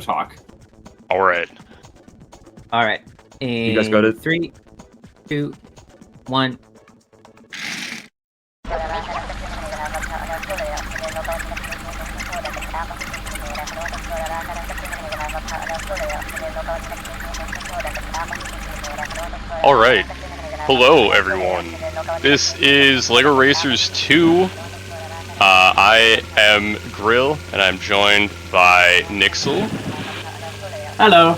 talk. All right. And You guys got it? 3, 2, 1. All right. Hello, everyone. This is LEGO Racers 2. I am Grill, and I'm joined by Nixill. Hello.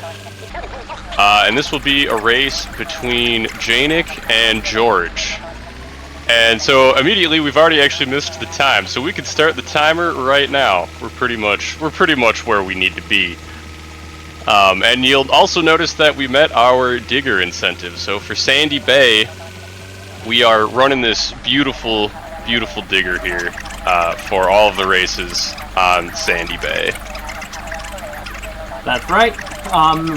And this will be a race between Jeynick and George. And so immediately we've already actually missed the time, so we could start the timer right now. We're pretty much where we need to be. And you'll also notice that we met our digger incentive. So for Sandy Bay, we are running this beautiful, beautiful digger here for all of the races on Sandy Bay. That's right.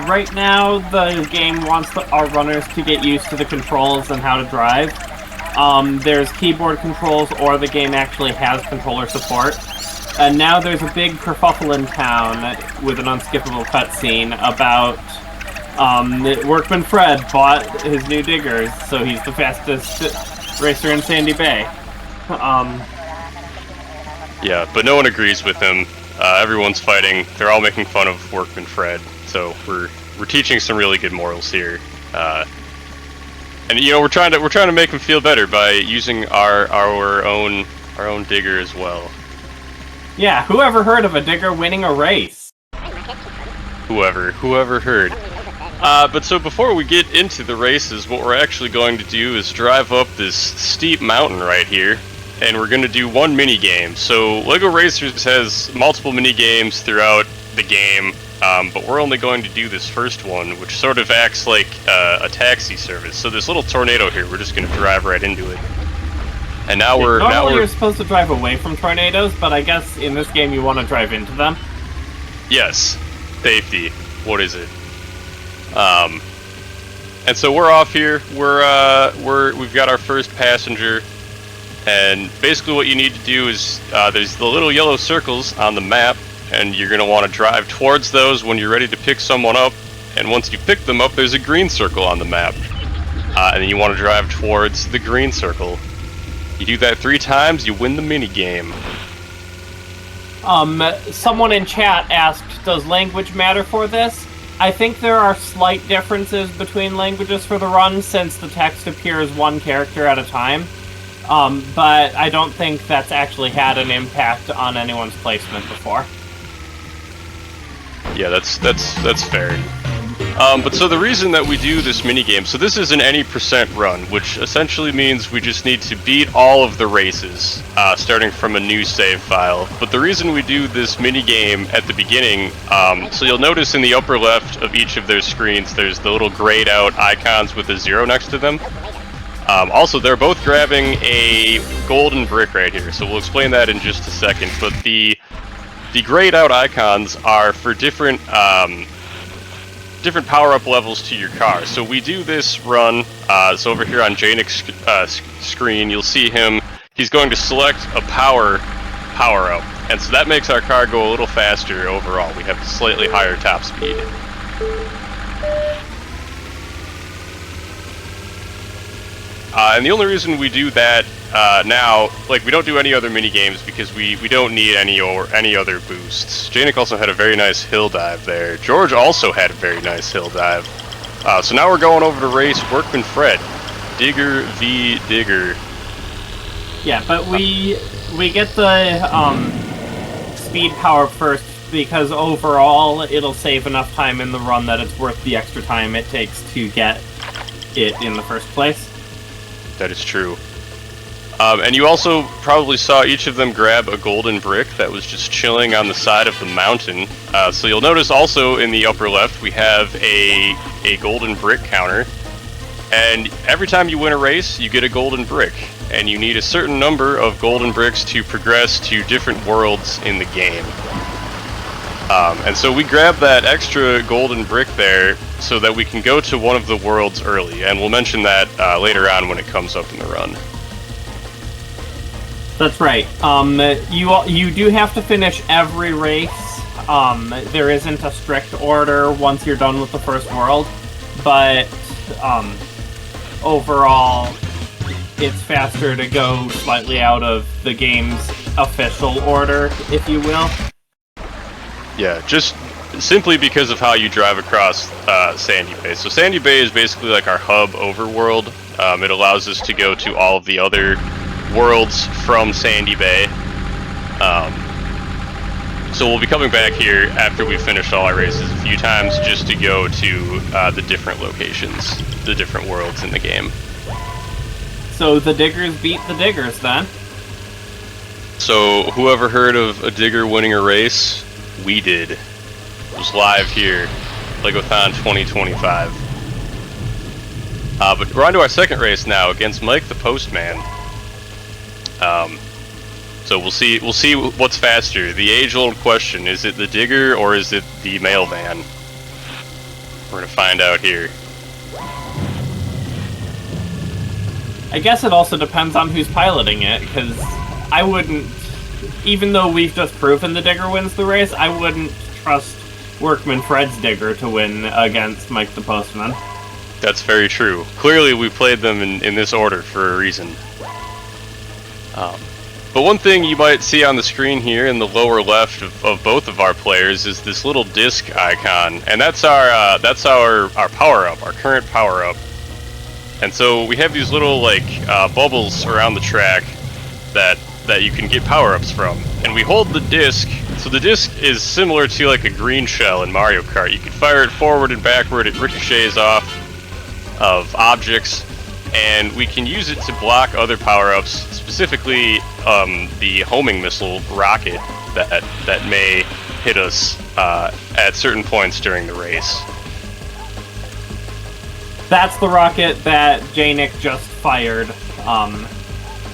Right now, the game wants our runners to get used to the controls and how to drive. There's keyboard controls, or the game actually has controller support. And now there's a big kerfuffle in town with an unskippable cutscene about Workman Fred bought his new diggers, so he's the fastest racer in Sandy Bay. Yeah, but no one agrees with him. Everyone's fighting. They're all making fun of Workman Fred. So we're teaching some really good morals here. And you know, we're trying to make him feel better by using our own digger as well. Yeah, whoever heard of a digger winning a race? Whoever heard. But so before we get into the races, what we're actually going to do is drive up this steep mountain right here, and we're going to do one mini game. So LEGO Racers has multiple mini games throughout the game, but we're only going to do this first one, which sort of acts like a taxi service. So this little tornado here, we're just going to drive right into it. And Normally you're supposed to drive away from tornadoes, but I guess in this game you want to drive into them. Yes, safety. What is it? And so we're off here. We've got our first passenger, and basically what you need to do is there's the little yellow circles on the map, and you're gonna want to drive towards those when you're ready to pick someone up. And once you pick them up, there's a green circle on the map, and then you want to drive towards the green circle. You do that 3 times, you win the mini game. Someone in chat asked, does language matter for this? I think there are slight differences between languages for the run, since the text appears one character at a time. But I don't think that's actually had an impact on anyone's placement before. Yeah, that's fair. But so the reason that we do this minigame, so this is an any percent run, which essentially means we just need to beat all of the races, starting from a new save file. But the reason we do this minigame at the beginning, so you'll notice in the upper left of each of their screens, there's the little grayed out icons with a 0 next to them. Also, they're both grabbing a golden brick right here, so we'll explain that in just a second. But the grayed out icons are for different power-up levels to your car. So we do this run, so over here on jeynick's screen, you'll see him, he's going to select a power-up, and so that makes our car go a little faster overall. We have a slightly higher top speed. And the only reason we do that now, like, we don't do any other mini games because we don't need any other boosts. Jeynick also had a very nice hill dive there. George also had a very nice hill dive. So now we're going over to race Workman Fred, Digger v Digger. Yeah, but we get the speed power first because overall it'll save enough time in the run that it's worth the extra time it takes to get it in the first place. That is true. And you also probably saw each of them grab a golden brick that was just chilling on the side of the mountain. So you'll notice also in the upper left we have a golden brick counter. And every time you win a race, you get a golden brick. And you need a certain number of golden bricks to progress to different worlds in the game. And so we grab that extra golden brick there so that we can go to one of the worlds early, and we'll mention that later on when it comes up in the run. That's right. You do have to finish every race There isn't a strict order once you're done with the first world, but overall, it's faster to go slightly out of the game's official order, if you will. Yeah, just simply because of how you drive across Sandy Bay. So Sandy Bay is basically like our hub overworld. It allows us to go to all of the other worlds from Sandy Bay. So we'll be coming back here after we've finished all our races a few times just to go to the different locations, the different worlds in the game. So the diggers beat the diggers then. So whoever heard of a digger winning a race? We did. It was live here, Legothon 2025. But we're on to our second race now against Mike the Postman. So we'll see what's faster. The age-old question: is it the digger or is it the mail van? We're gonna find out here. I guess it also depends on who's piloting it, because I wouldn't, even though we've just proven the digger wins the race, I wouldn't trust Workman Fred's digger to win against Mike the Postman. That's very true. Clearly we played them in this order for a reason. But one thing you might see on the screen here in the lower left of both of our players is this little disc icon, and that's our power-up, our current power-up. And so we have these little like bubbles around the track that you can get power-ups from. And we hold the disc, so the disc is similar to like a green shell in Mario Kart. You can fire it forward and backward, it ricochets off of objects, and we can use it to block other power-ups, specifically the homing missile rocket that may hit us at certain points during the race. That's the rocket that jeynick just fired.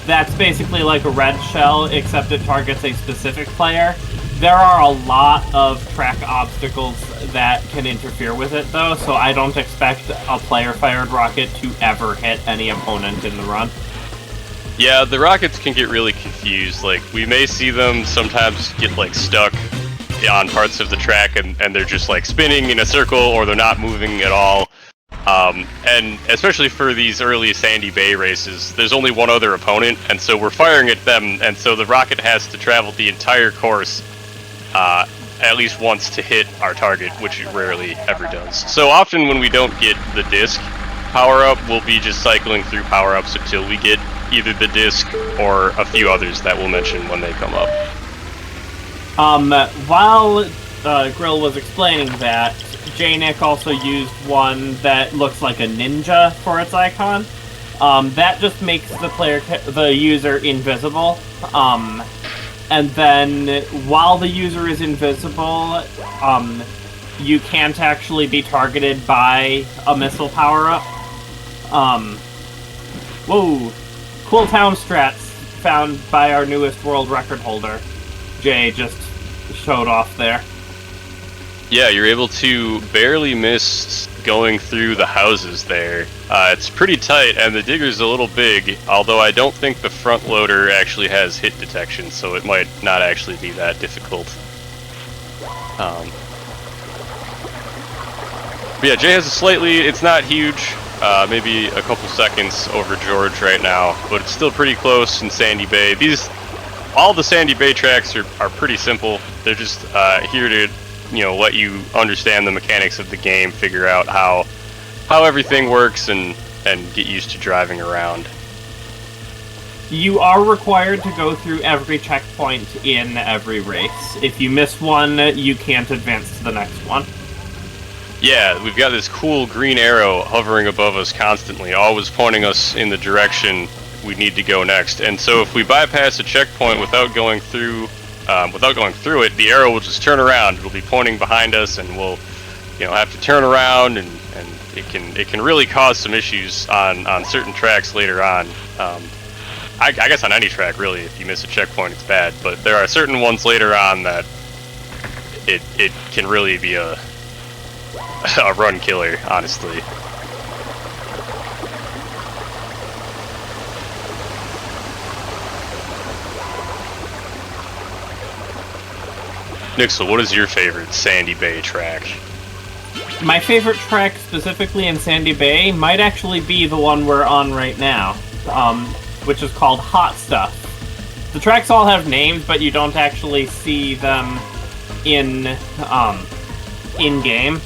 That's basically like a red shell, except it targets a specific player. There are a lot of track obstacles that can interfere with it, though, so I don't expect a player-fired rocket to ever hit any opponent in the run. Yeah, the rockets can get really confused. Like, we may see them sometimes get, like, stuck on parts of the track, and they're just, like, spinning in a circle, or they're not moving at all. And especially for these early Sandy Bay races, there's only one other opponent, and so we're firing at them, and so the rocket has to travel the entire course at least once to hit our target, which it rarely ever does. So often when we don't get the disc power-up, we'll be just cycling through power-ups until we get either the disc or a few others that we'll mention when they come up. While Grill was explaining that, jeynick also used one that looks like a ninja for its icon. That just makes the user invisible. And then, while the user is invisible, you can't actually be targeted by a missile power-up. Whoa! Cool town strats found by our newest world record holder. Jay just showed off there. Yeah, you're able to barely miss going through the houses there. It's pretty tight, and the digger's a little big, although I don't think the front loader actually has hit detection, so it might not actually be that difficult. But yeah, Jay has it's not huge, maybe a couple seconds over George right now, but it's still pretty close in Sandy Bay. All the Sandy Bay tracks are pretty simple. They're just here to let you understand the mechanics of the game, figure out how everything works, and get used to driving around. You are required to go through every checkpoint in every race. If you miss one, you can't advance to the next one. Yeah, we've got this cool green arrow hovering above us constantly, always pointing us in the direction we need to go next. And so if we bypass a checkpoint without going through it, the arrow will just turn around. It'll be pointing behind us, and we'll, have to turn around, and it can really cause some issues on certain tracks later on. I guess on any track, really, if you miss a checkpoint, it's bad. But there are certain ones later on that it can really be a run killer, honestly. Nixill, what is your favorite Sandy Bay track? My favorite track specifically in Sandy Bay might actually be the one we're on right now, which is called Hot Stuff. The tracks all have names, but you don't actually see them in game.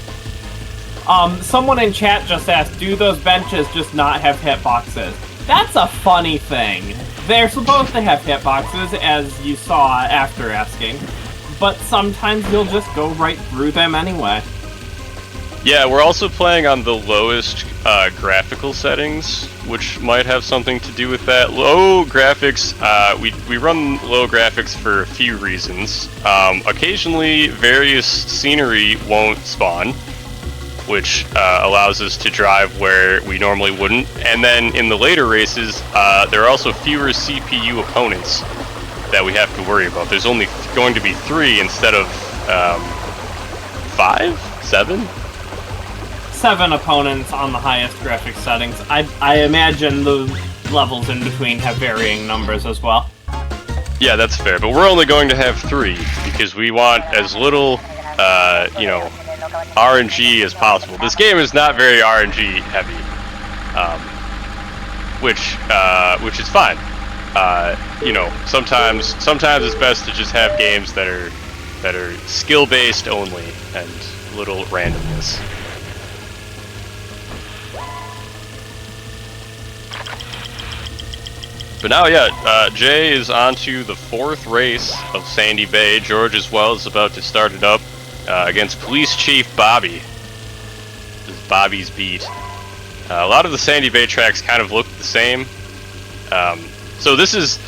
Someone in chat just asked, do those benches just not have hitboxes? That's a funny thing. They're supposed to have hitboxes, as you saw after asking, but sometimes you'll just go right through them anyway. Yeah, we're also playing on the lowest graphical settings, which might have something to do with that. Low graphics, we run low graphics for a few reasons. Occasionally, various scenery won't spawn, which allows us to drive where we normally wouldn't. And then in the later races, there are also fewer CPU opponents that we have to worry about. There's only going to be 3 instead of 5? 7? 7 opponents on the highest graphics settings. I imagine the levels in between have varying numbers as well. Yeah, that's fair, but we're only going to have 3 because we want as little, RNG as possible. This game is not very RNG heavy, which is fine. Sometimes it's best to just have games that are skill-based only and little randomness. But now, yeah, Jay is on to the 4th race of Sandy Bay. George as well is about to start it up against Police Chief Bobby. This is Bobby's beat. A lot of the Sandy Bay tracks kind of look the same. So this is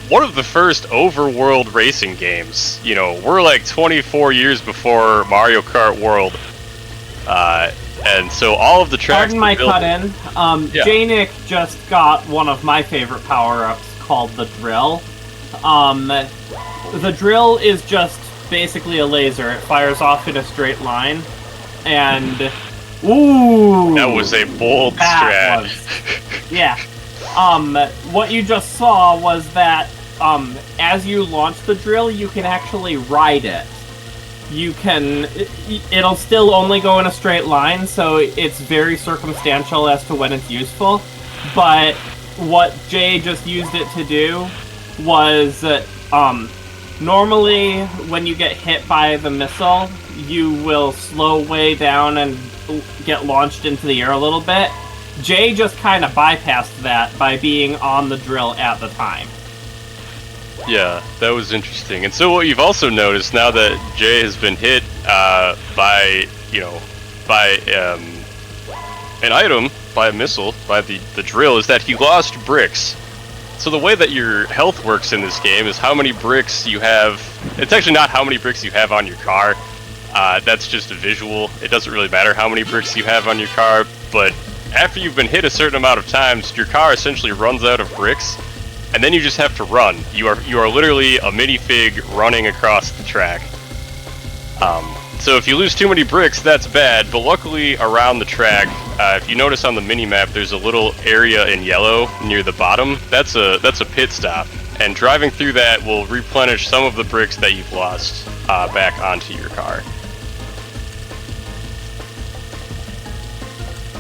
one of the first overworld racing games. You know, we're like 24 years before Mario Kart World. And so all of the tracks... Pardon my cut-in. Yeah. Jeynick just got one of my favorite power-ups called the Drill. The Drill is just basically a laser. It fires off in a straight line. And... Ooh! That was a bold strat. Yeah. What you just saw was that as you launch the Drill, you can actually ride it. It'll still only go in a straight line, so it's very circumstantial as to when it's useful. But what Jay just used it to do was, normally when you get hit by the missile, you will slow way down and get launched into the air a little bit. Jay just kind of bypassed that by being on the Drill at the time. Yeah, that was interesting. And so what you've also noticed now that Jay has been hit by an item, by a missile, by the Drill, is that he lost bricks. So the way that your health works in this game is how many bricks you have. It's actually not how many bricks you have on your car. That's just a visual. It doesn't really matter how many bricks you have on your car, but after you've been hit a certain amount of times, your car essentially runs out of bricks. And then you just have to run. You are literally a minifig running across the track. So if you lose too many bricks, that's bad. But luckily, around the track, if you notice on the mini-map, there's a little area in yellow near the bottom. That's a pit stop, and driving through that will replenish some of the bricks that you've lost back onto your car.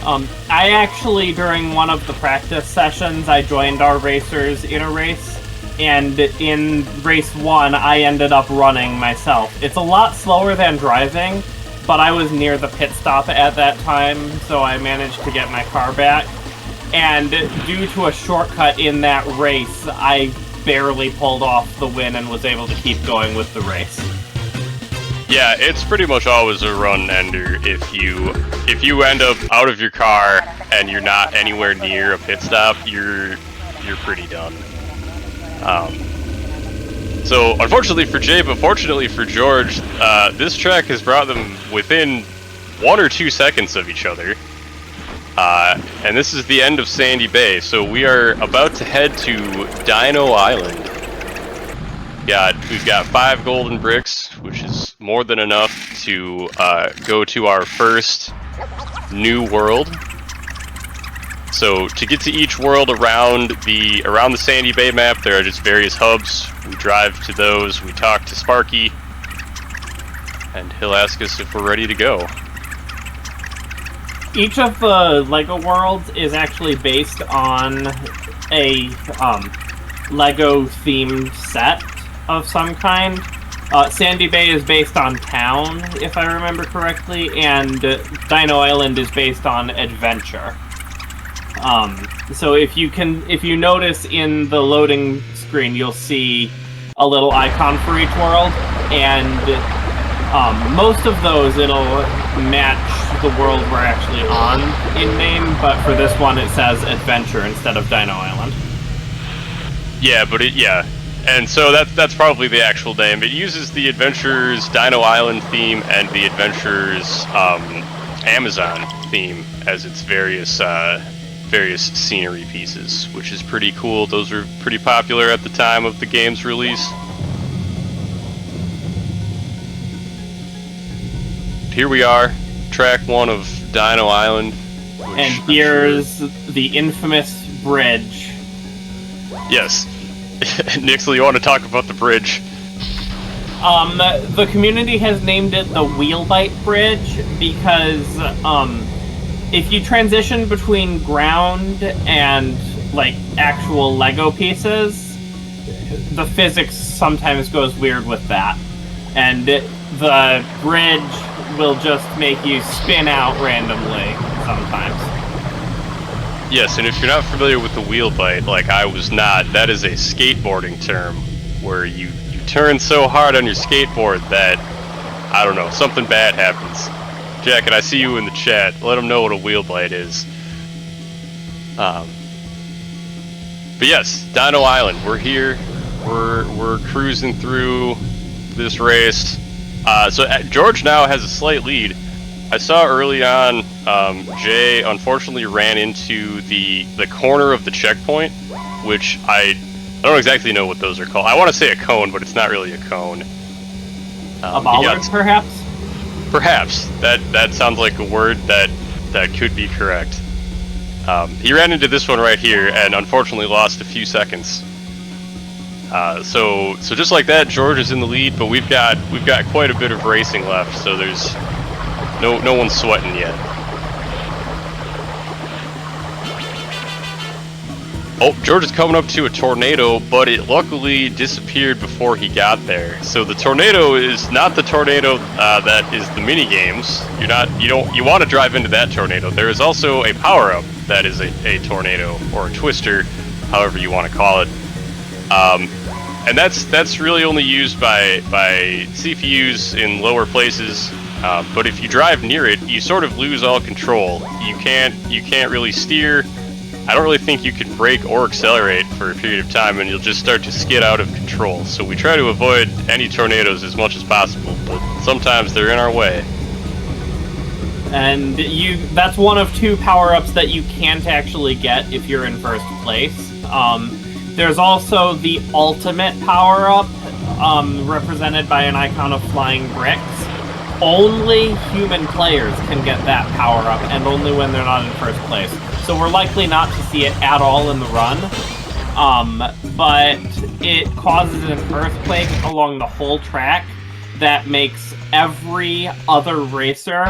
I actually, during one of the practice sessions, I joined our racers in a race, and in race 1, I ended up running myself. It's a lot slower than driving, but I was near the pit stop at that time, so I managed to get my car back. And due to a shortcut in that race, I barely pulled off the win and was able to keep going with the race. Yeah, it's pretty much always a run ender if you end up out of your car and you're not anywhere near a pit stop, you're pretty done. So unfortunately for Jay, but fortunately for George, this track has brought them within 1 or 2 seconds of each other. And this is the end of Sandy Bay, so we are about to head to Dino Island. We've got 5 golden bricks, which is more than enough to go to our first new world. So to get to each world around the Sandy Bay map, there are just various hubs. We drive to those, we talk to Sparky, and he'll ask us if we're ready to go. Each of the LEGO worlds is actually based on a LEGO-themed set of some kind. Sandy Bay is based on town, if I remember correctly, and Dino Island is based on adventure. So if you notice in the loading screen, you'll see a little icon for each world, and most of those it'll match the world we're actually on in name, but for this one it says adventure instead of Dino Island. Yeah, but and so that's probably the actual name. It uses the Adventures Dino Island theme and the Adventures Amazon theme as its various scenery pieces, which is pretty cool. Those were pretty popular at the time of the game's release. Here we are, track 1 of Dino Island. And here's the infamous bridge. Yes. Nixill, you want to talk about the bridge? The community has named it the Wheelbite Bridge because, if you transition between ground and, like, actual Lego pieces, the physics sometimes goes weird with that. And the bridge will just make you spin out randomly sometimes. Yes, and if you're not familiar with the wheel bite, like I was not, that is a skateboarding term where you turn so hard on your skateboard that, I don't know, something bad happens. Jack, and I see you in the chat. Let them know what a wheel bite is. But yes, Dino Island. We're here. We're cruising through this race. So George now has a slight lead. I saw early on, Jay unfortunately ran into the corner of the checkpoint, which I don't exactly know what those are called. I want to say a cone, but it's not really a cone. A bollard, perhaps? Perhaps. That sounds like a word that could be correct. He ran into this one right here and unfortunately lost a few seconds. So just like that, George is in the lead, but we've got quite a bit of racing left, so there's no one's sweating yet. Oh, George is coming up to a tornado, but it luckily disappeared before he got there. So the tornado is not the tornado that is the mini games. You want to drive into that tornado. There is also a power-up that is a tornado or a twister, however you want to call it. And that's really only used by CPUs in lower places. But if you drive near it, you sort of lose all control. You can't really steer. I don't really think you can brake or accelerate for a period of time, and you'll just start to skid out of control. So we try to avoid any tornadoes as much as possible, but sometimes they're in our way. And that's one of 2 power-ups that you can't actually get if you're in first place. There's also the ultimate power-up, represented by an icon of flying bricks. Only human players can get that power-up, and only when they're not in first place. So we're likely not to see it at all in the run, but it causes an earthquake along the whole track that makes every other racer,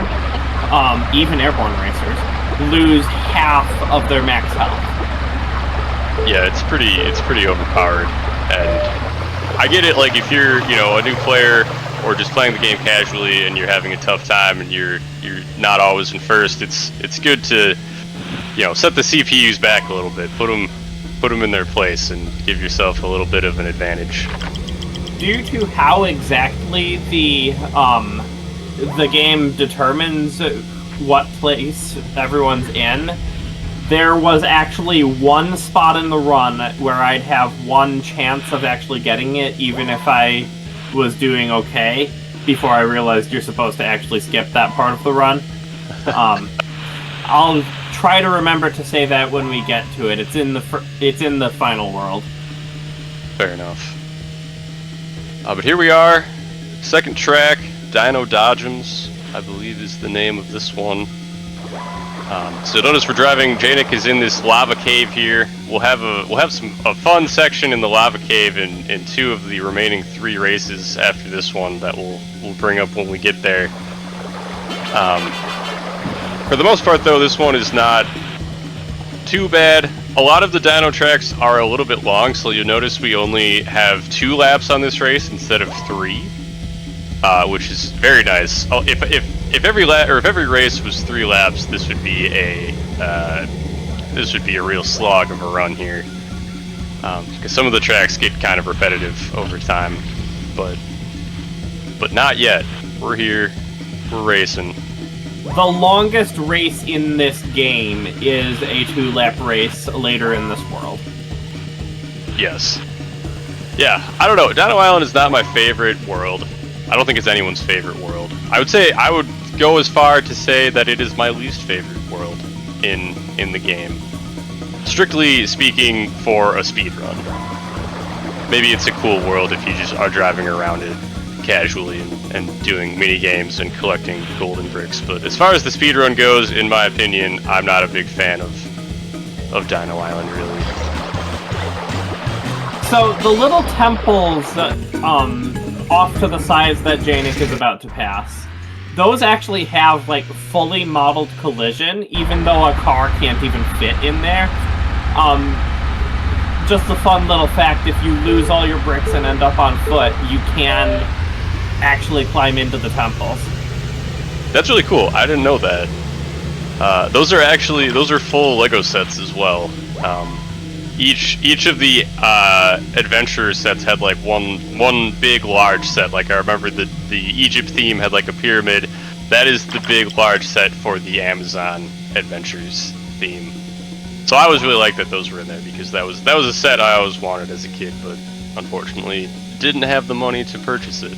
even airborne racers, lose half of their max health. Yeah, it's pretty overpowered, and I get it. Like if you're a new player or just playing the game casually and you're having a tough time and you're not always in first, it's good to set the CPUs back a little bit, put them in their place, and give yourself a little bit of an advantage. Due to how exactly the game determines what place everyone's in, there was actually one spot in the run where I'd have one chance of actually getting it, even if I was doing okay, before I realized you're supposed to actually skip that part of the run. I'll try to remember to say that when we get to it. It's in the final world. Fair enough. But here we are, second track, Dino Dodgems, I believe is the name of this one. So notice we're driving. Jeynick is in this lava cave here. We'll have a fun section in the lava cave in 2 of the remaining 3 races after this one that we'll bring up when we get there. For the most part, though, this one is not too bad. A lot of the dyno tracks are a little bit long, so you'll notice we only have 2 laps on this race instead of 3, which is very nice. If every race was 3 laps, this would be a real slog of a run here, because some of the tracks get kind of repetitive over time, but not yet. We're here, we're racing. The longest race in this game is a 2-lap race later in this world. Yes. Yeah, I don't know. Dino Island is not my favorite world. I don't think it's anyone's favorite world. I would go as far to say that it is my least favorite world in the game. Strictly speaking, for a speedrun. Maybe it's a cool world if you just are driving around it casually and doing mini games and collecting golden bricks, but as far as the speedrun goes, in my opinion, I'm not a big fan of Dino Island, really. So the little temples that, off to the sides that Jeynick is about to pass, those actually have like fully modeled collision, even though a car can't even fit in there. Just a fun little fact, if you lose all your bricks and end up on foot, you can actually climb into the temples. That's really cool. I didn't know that. Those are full Lego sets as well. Each of the adventure sets had like one big large set. Like I remember the Egypt theme had like a pyramid. That is the big large set for the Amazon Adventures theme. So I always really liked that those were in there, because that was a set I always wanted as a kid, but unfortunately didn't have the money to purchase it.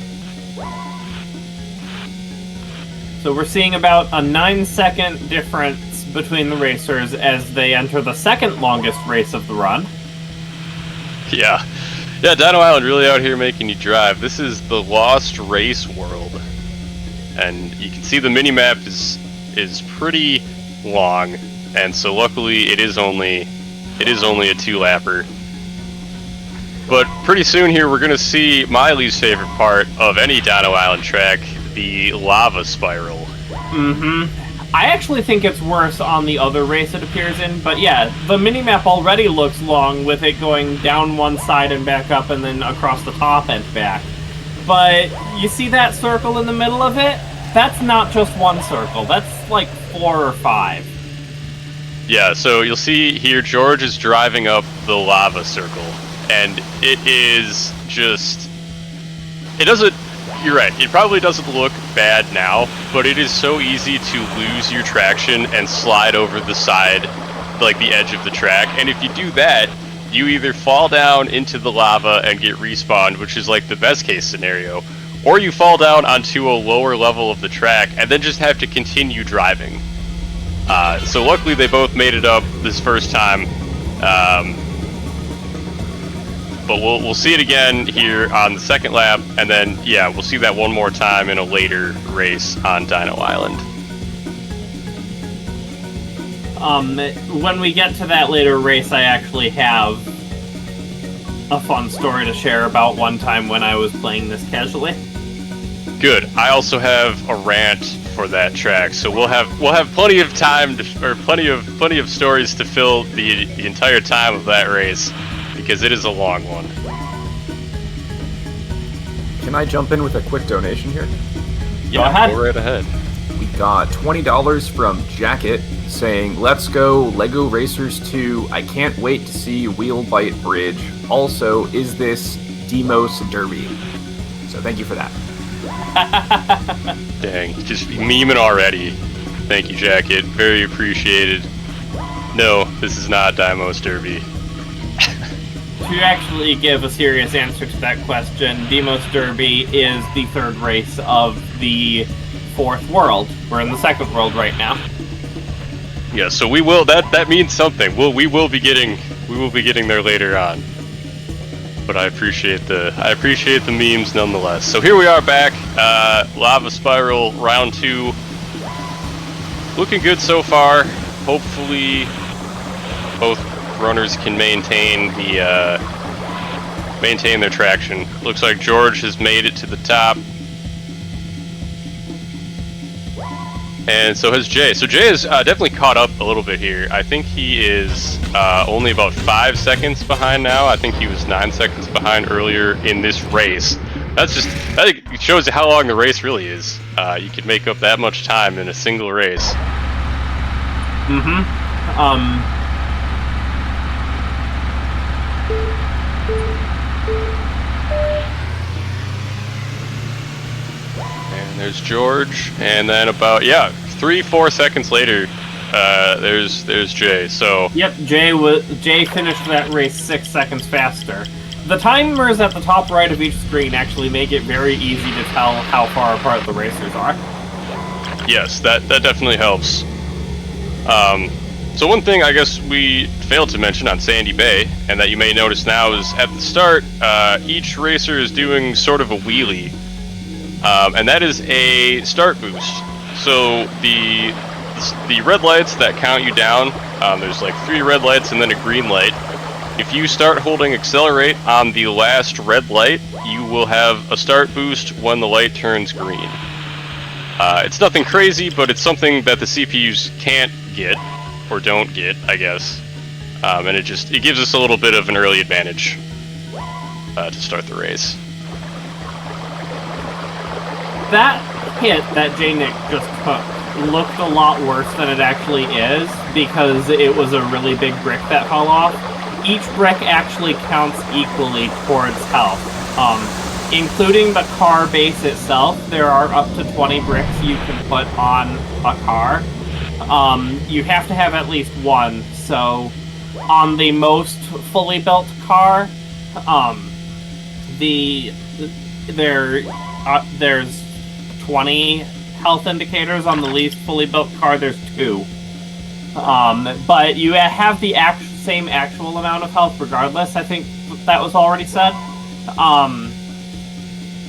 So we're seeing about a 9-second difference between the racers as they enter the second longest race of the run. Yeah, Dino Island really out here making you drive. This is the Lost Race world, and you can see the mini-map is pretty long, and so luckily it is only a 2-lapper. But pretty soon here we're gonna see my least favorite part of any Dino Island track, the lava spiral. I actually think it's worse on the other race it appears in, but yeah, the minimap already looks long with it going down one side and back up and then across the top and back. But you see that circle in the middle of it? That's not just one circle, that's like 4 or 5. Yeah, so you'll see here George is driving up the lava circle, and it is just... You're right, it probably doesn't look bad now, but it is so easy to lose your traction and slide over the side, like the edge of the track, and if you do that, you either fall down into the lava and get respawned, which is like the best case scenario, or you fall down onto a lower level of the track and then just have to continue driving. So luckily they both made it up this first time, but we'll see it again here on the second lap, and then yeah, we'll see that one more time in a later race on Dino Island. When we get to that later race, I actually have a fun story to share about one time when I was playing this casually. Good. I also have a rant for that track, so we'll have plenty of time or plenty of stories to fill the entire time of that race, because it is a long one. Can I jump in with a quick donation here? Go ahead. Go right ahead. We got $20 from Jacket saying, "Let's go Lego Racers 2. I can't wait to see Wheelbite Bridge. Also, is this Deimos Derby?" So thank you for that. Dang, just memeing already. Thank you, Jacket. Very appreciated. No, this is not Deimos Derby. To actually give a serious answer to that question, Deimos Derby is the third race of the fourth world. We're in the second world right now. Yeah, so we will. That means something. We will be getting there later on. But I appreciate the memes nonetheless. So here we are back, Lava Spiral round 2. looking good so far. Hopefully, both runners can maintain their traction. Looks like George has made it to the top, and so has Jay. So Jay has definitely caught up a little bit here. I think he is only about 5 seconds behind now. I think he was 9 seconds behind earlier in this race. That shows you how long the race really is. You could make up that much time in a single race. And there's George, and then about 3-4 seconds later, there's Jay. So yep, Jay finished that race 6 seconds faster. The timers at the top right of each screen actually make it very easy to tell how far apart the racers are. Yes, that definitely helps. So one thing I guess we failed to mention on Sandy Bay, and that you may notice now, is at the start, each racer is doing sort of a wheelie, and that is a start boost. So the red lights that count you down, there's like 3 red lights and then a green light. If you start holding accelerate on the last red light, you will have a start boost when the light turns green. It's nothing crazy, but it's something that the CPUs can't get, or don't get, I guess. And it gives us a little bit of an early advantage to start the race. That hit that jeynick just took looked a lot worse than it actually is, because it was a really big brick that fell off. Each brick actually counts equally towards health. Including the car base itself, there are up to 20 bricks you can put on a car. You have to have at least one, so on the most fully built car, there's 20 health indicators. On the least fully built car, there's 2. But you have the same actual amount of health regardless. I think that was already said.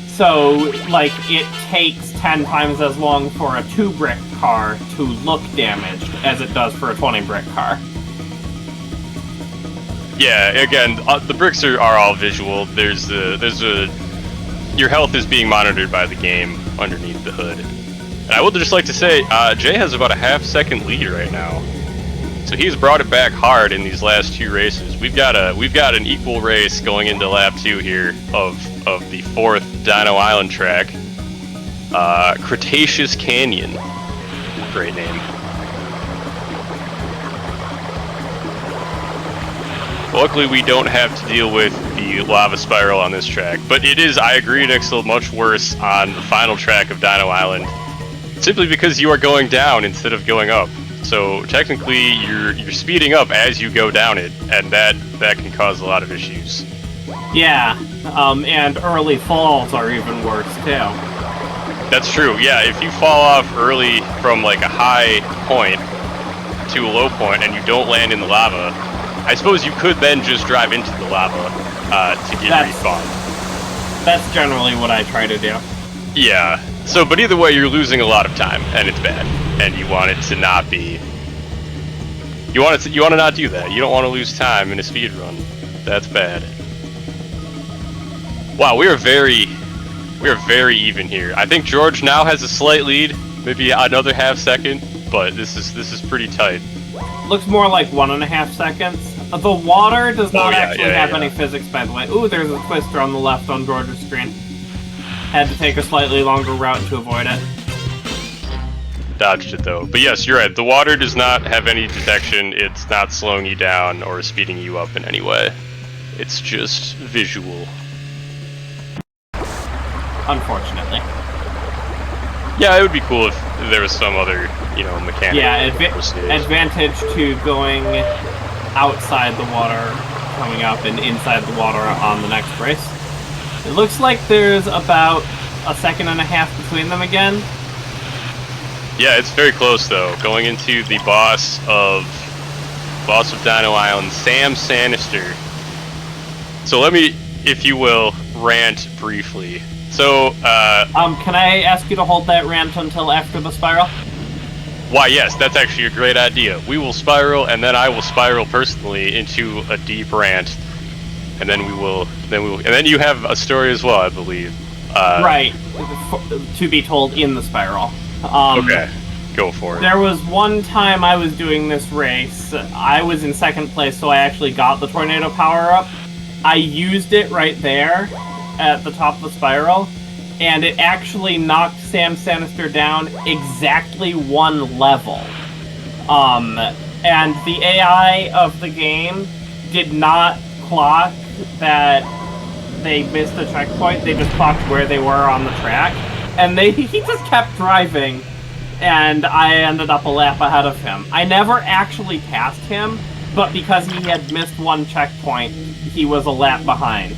So, like, it takes 10 times as long for a 2-brick car to look damaged as it does for a 20-brick car. Yeah, again, the bricks are all visual. Your health is being monitored by the game underneath the hood. And I would just like to say, Jay has about a half-second lead right now. So he's brought it back hard in these last 2 races. We've got an equal race going into lap 2 here of the 4th Dino Island track. Cretaceous Canyon. Great name. Luckily, we don't have to deal with the lava spiral on this track, but it is, I agree, nixill, much worse on the final track of Dino Island, simply because you are going down instead of going up. So technically, you're speeding up as you go down it, and that can cause a lot of issues. Yeah, and early falls are even worse too. That's true. Yeah, if you fall off early from like a high point to a low point and you don't land in the lava, I suppose you could then just drive into the lava to get respawned. That's generally what I try to do. Yeah. So, but either way, you're losing a lot of time, and it's bad. And you want it to not be. You want to not do that. You don't want to lose time in a speed run. That's bad. Wow, we are very even here. I think George now has a slight lead, maybe another half second, but this is pretty tight. Looks more like 1.5 seconds. The water does not actually have any physics, by the way. Ooh, there's a twister on the left on George's screen. Had to take a slightly longer route to avoid it. Dodged it though. But yes, you're right. The water does not have any detection. It's not slowing you down or speeding you up in any way. It's just visual. Unfortunately. Yeah, it would be cool if there was some other, mechanic. Yeah, advantage to going outside the water, coming up, and inside the water on the next race. It looks like there's about 1.5 seconds between them again. Yeah, it's very close though. Going into the boss of Dino Island, Sam Sanister. So let me, if you will, rant briefly. So, can I ask you to hold that rant until after the spiral? Why, yes, that's actually a great idea. We will spiral, and then I will spiral personally into a deep rant, and then and then you have a story as well, I believe. Right, to be told in the spiral. Okay, go for it. There was one time I was doing this race. I was in second place, so I actually got the tornado power up. I used it right there at the top of the spiral, and it actually knocked Sam Sanister down exactly one level. And the AI of the game did not clock that they missed a checkpoint. They just clocked where they were on the track, and he just kept driving, and I ended up a lap ahead of him. I never actually passed him, but because he had missed one checkpoint, he was a lap behind.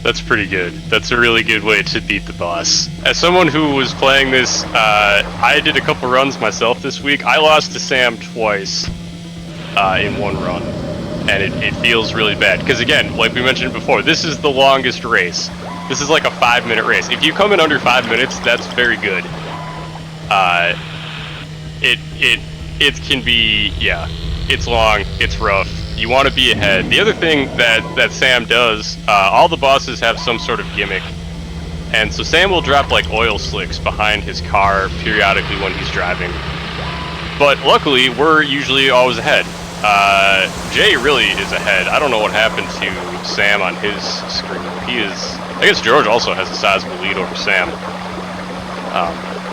That's pretty good. That's a really good way to beat the boss. As someone who was playing this, I did a couple runs myself this week. I lost to Sam twice in one run, and it feels really bad. Because again, like we mentioned before, this is the longest race. This is like a 5-minute race. If you come in under 5 minutes, that's very good. It can be, yeah, it's long, it's rough. You want to be ahead. The other thing that Sam does, all the bosses have some sort of gimmick, and so Sam will drop like oil slicks behind his car periodically when he's driving. But luckily, we're usually always ahead. Jay really is ahead. I don't know what happened to Sam on his screen. He is. I guess George also has a sizable lead over Sam.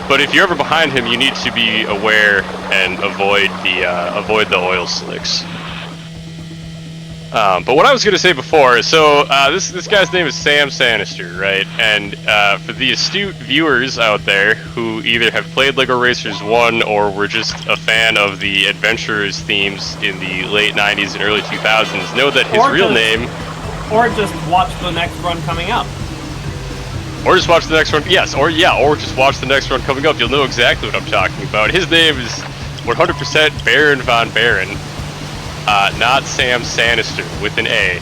But if you're ever behind him, you need to be aware and avoid the oil slicks. But what I was going to say before, so this guy's name is Sam Sanister, right? And for the astute viewers out there who either have played LEGO Racers 1 or were just a fan of the adventurers themes in the late 90s and early 2000s, know that his real name... Or just watch the next run coming up. Or just watch the next one, yes, or just watch the next one coming up. You'll know exactly what I'm talking about. His name is 100% Baron von Baron. Not Sam Sanister, with an A.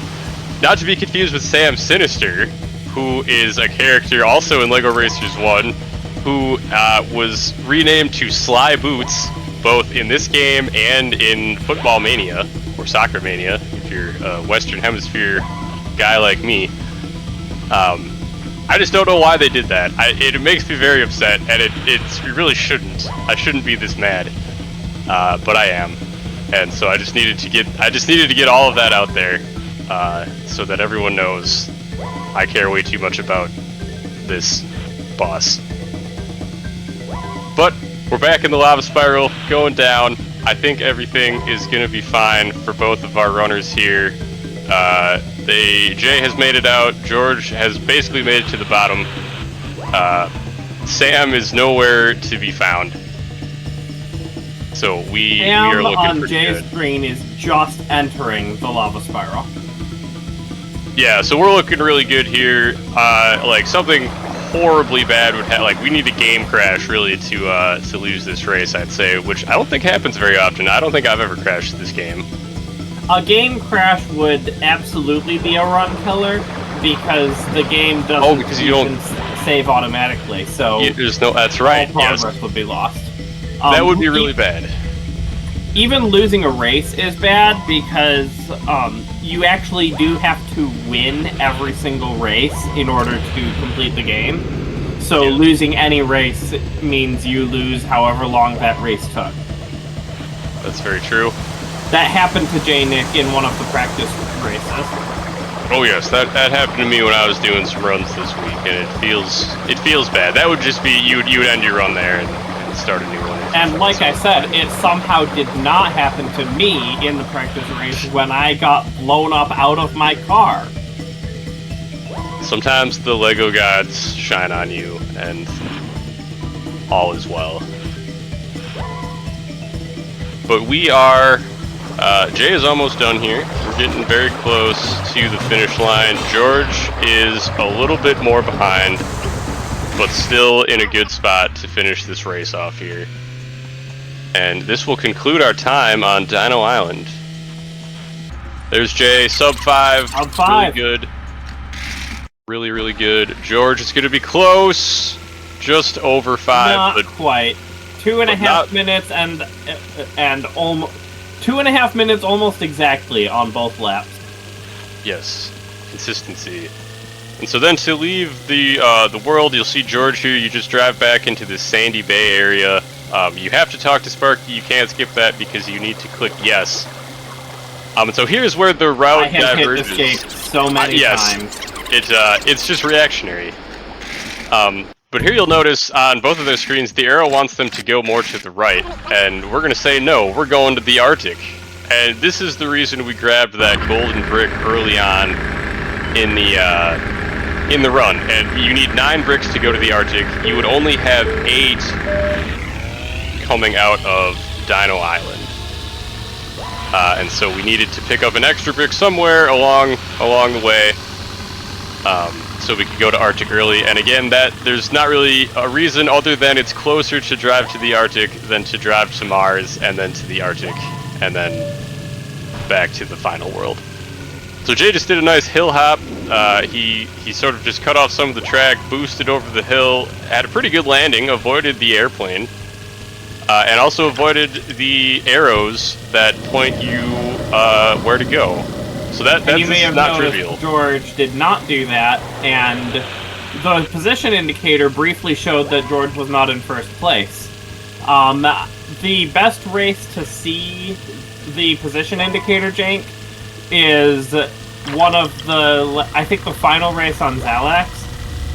Not to be confused with Sam Sinister, who is a character also in LEGO Racers 1, who was renamed to Sly Boots, both in this game and in Football Mania, or Soccer Mania, if you're a Western Hemisphere guy like me. I just don't know why they did that. It makes me very upset, and it really shouldn't. I shouldn't be this mad, but I am. And so I just needed to get all of that out there, so that everyone knows I care way too much about this boss. But we're back in the lava spiral, going down. I think everything is gonna be fine for both of our runners here. Jay has made it out. George has basically made it to the bottom. Sam is nowhere to be found. So we are looking on pretty Jay's good. screen is just entering the lava spiral. Yeah, so we're looking really good here. Like something horribly bad would happen. Like we need a game crash really to lose this race, I'd say, which I don't think happens very often. I don't think I've ever crashed this game. A game crash would absolutely be a run killer because the game doesn't because you don't save automatically. So there's no. That's right. All progress would be lost. That would be really bad. Even losing a race is bad because you actually do have to win every single race in order to complete the game. So losing any race means you lose however long that race took. That's very true. That happened to jeynick in one of the practice races. Oh yes, that happened to me when I was doing some runs this week, and it feels bad. That would just be you would end your run there and start a new one. And like I said, it somehow did not happen to me in the practice race when I got blown up out of my car. Sometimes the LEGO gods shine on you, and all is well. But we are... Jay is almost done here. We're getting very close to the finish line. George is a little bit more behind, but still in a good spot to finish this race off here. And this will conclude our time on Dino Island. There's Jay, sub 5. Sub 5. Really good. Really, really good. George is going to be close. Just over 5. Not but quite. 2.5 minutes and almost 2.5 minutes almost exactly on both laps. Yes, consistency. And so then to leave the world, you'll see George here. You just drive back into this Sandy Bay area. You have to talk to Sparky. You can't skip that because you need to click yes. And so here's where the route I have diverges. hit escape so many times. It's just reactionary. But here you'll notice on both of their screens, the arrow wants them to go more to the right, and we're going to say no, we're going to the Arctic. And this is the reason we grabbed that golden brick early on in the run. And you need 9 bricks to go to the Arctic. You would only have 8 coming out of Dino Island. And so we needed to pick up an extra brick somewhere along the way. So we could go to Arctic early, and again, there's not really a reason other than it's closer to drive to the Arctic than to drive to Mars, and then to the Arctic, and then back to the final world. So Jay just did a nice hill hop. He sort of just cut off some of the track, boosted over the hill, had a pretty good landing, avoided the airplane, and also avoided the arrows that point you where to go. So that's you may have not noticed trivial. George did not do that, and the position indicator briefly showed that George was not in first place. The best race to see the position indicator, Jank, is one of I think the final race on Xalax,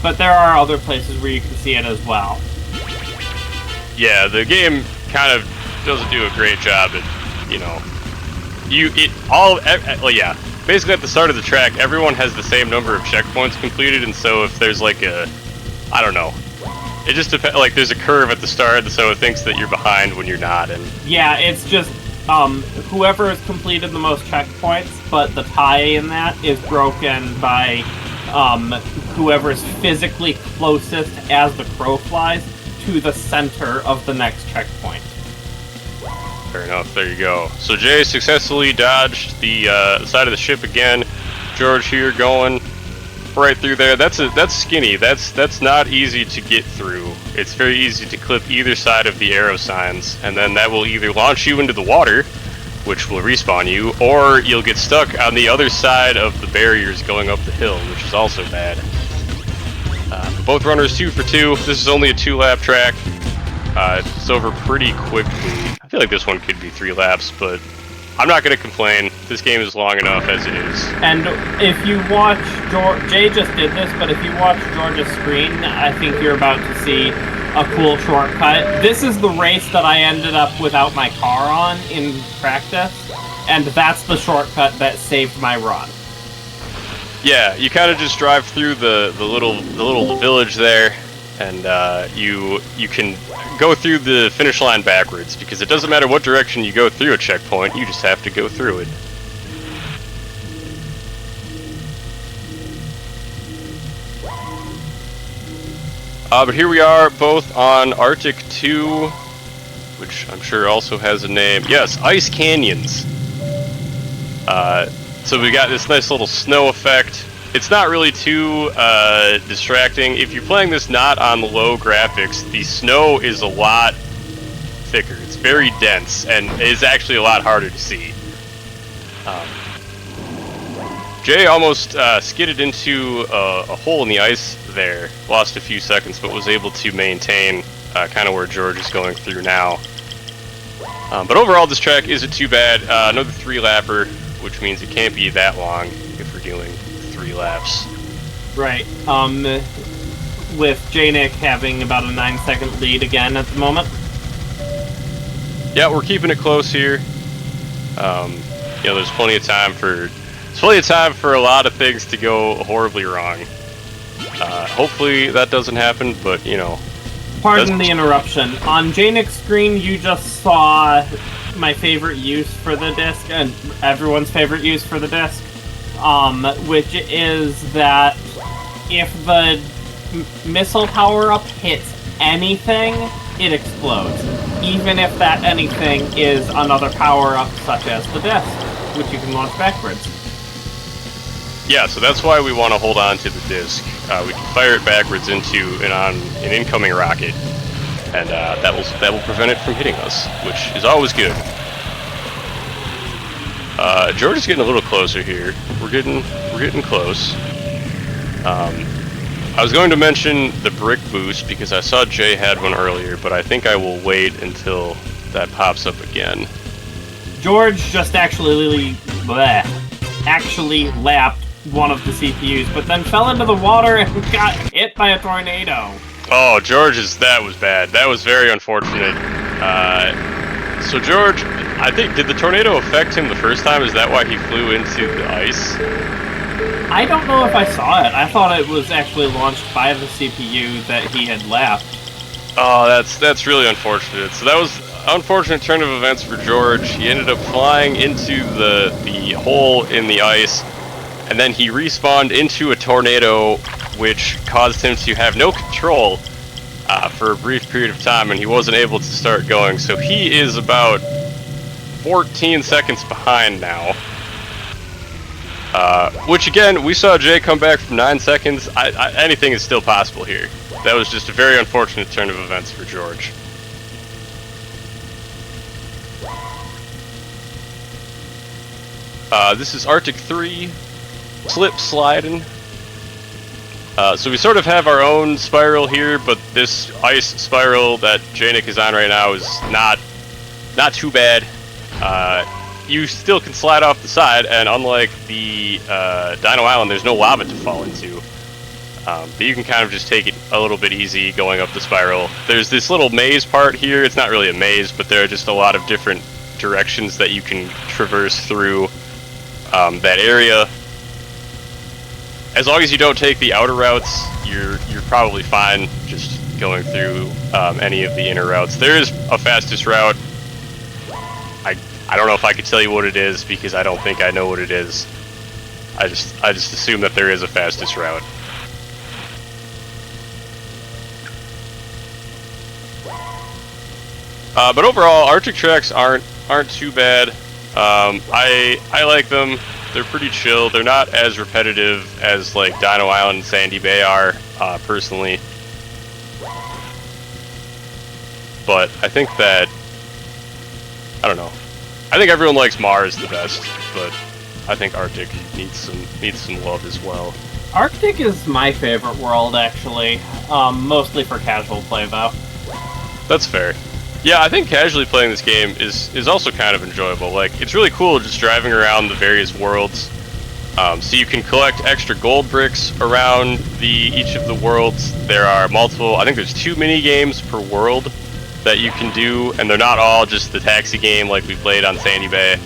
but there are other places where you can see it as well. Yeah, the game kind of doesn't do a great job at, yeah. Basically, at the start of the track, everyone has the same number of checkpoints completed, and so if there's like I don't know, it just depends. Like there's a curve at the start, so it thinks that you're behind when you're not. And yeah, it's just whoever has completed the most checkpoints, but the tie in that is broken by whoever is physically closest as the crow flies to the center of the next checkpoint. Fair enough, there you go. So Jay successfully dodged the side of the ship again. George here going right through there. That's skinny. That's not easy to get through. It's very easy to clip either side of the arrow signs, and then that will either launch you into the water, which will respawn you, or you'll get stuck on the other side of the barriers going up the hill, which is also bad. Both runners 2 for 2. This is only a 2-lap track. It's over pretty quickly. I feel like this one could be 3 laps, but I'm not going to complain. This game is long enough as it is. And if you watch Jay just did this, but if you watch George's screen, I think you're about to see a cool shortcut. This is the race that I ended up without my car on in practice, and that's the shortcut that saved my run. Yeah, you kind of just drive through the little village there, and you can go through the finish line backwards, because it doesn't matter what direction you go through a checkpoint, you just have to go through it. But here we are, both on Arctic 2, which I'm sure also has a name. Yes, Ice Canyons. So we got this nice little snow effect. It's not really too distracting. If you're playing this not on the low graphics, the snow is a lot thicker. It's very dense, and is actually a lot harder to see. Jay almost skidded into a hole in the ice there, lost a few seconds, but was able to maintain kind of where George is going through now. But overall, this track isn't too bad. Another 3-lapper, which means it can't be that long if we're doing 3 laps. Right. With jeynick having about a 9-second lead again at the moment. Yeah, we're keeping it close here. There's plenty of time for a lot of things to go horribly wrong. Hopefully that doesn't happen, but Pardon the interruption. On jeynick's screen, you just saw my favorite use for the disc, and everyone's favorite use for the disc, which is that if the missile power-up hits anything, it explodes. Even if that anything is another power-up, such as the disc, which you can launch backwards. Yeah, so that's why we want to hold on to the disc. We can fire it backwards into an incoming rocket, and that will prevent it from hitting us, which is always good. George is getting a little closer here. We're getting close. I was going to mention the brick boost because I saw Jay had one earlier, but I think I will wait until that pops up again. George just actually lapped one of the CPUs, but then fell into the water and got hit by a tornado. Oh, that was bad. That was very unfortunate. So George, I think, did the tornado affect him the first time? Is that why he flew into the ice? I don't know if I saw it. I thought it was actually launched by the CPU that he had lapped. Oh, that's really unfortunate. So that was an unfortunate turn of events for George. He ended up flying into the hole in the ice, and then he respawned into a tornado, which caused him to have no control for a brief period of time, and he wasn't able to start going. So he is about 14 seconds behind now. Which again, we saw Jay come back from 9 seconds. Anything is still possible here. That was just a very unfortunate turn of events for George. This is Arctic 3, slip sliding. So we sort of have our own spiral here, but this ice spiral that jeynick is on right now is not too bad. You still can slide off the side, and unlike the Dino Island, there's no lava to fall into. But you can kind of just take it a little bit easy going up the spiral. There's this little maze part here. It's not really a maze, but there are just a lot of different directions that you can traverse through that area. As long as you don't take the outer routes, you're probably fine just going through any of the inner routes. There is a fastest route. I don't know if I could tell you what it is because I don't think I know what it is. I just assume that there is a fastest route. But overall, Arctic tracks aren't too bad. I like them. They're pretty chill. They're not as repetitive as like Dino Island and Sandy Bay are, personally. But I think that, I don't know. I think everyone likes Mars the best, but I think Arctic needs some love as well. Arctic is my favorite world, actually. Mostly for casual play, though. That's fair. Yeah, I think casually playing this game is also kind of enjoyable. Like, it's really cool just driving around the various worlds. So you can collect extra gold bricks around each of the worlds. There are multiple, I think there's 2 mini games per world that you can do, and they're not all just the taxi game like we played on Sandy Bay.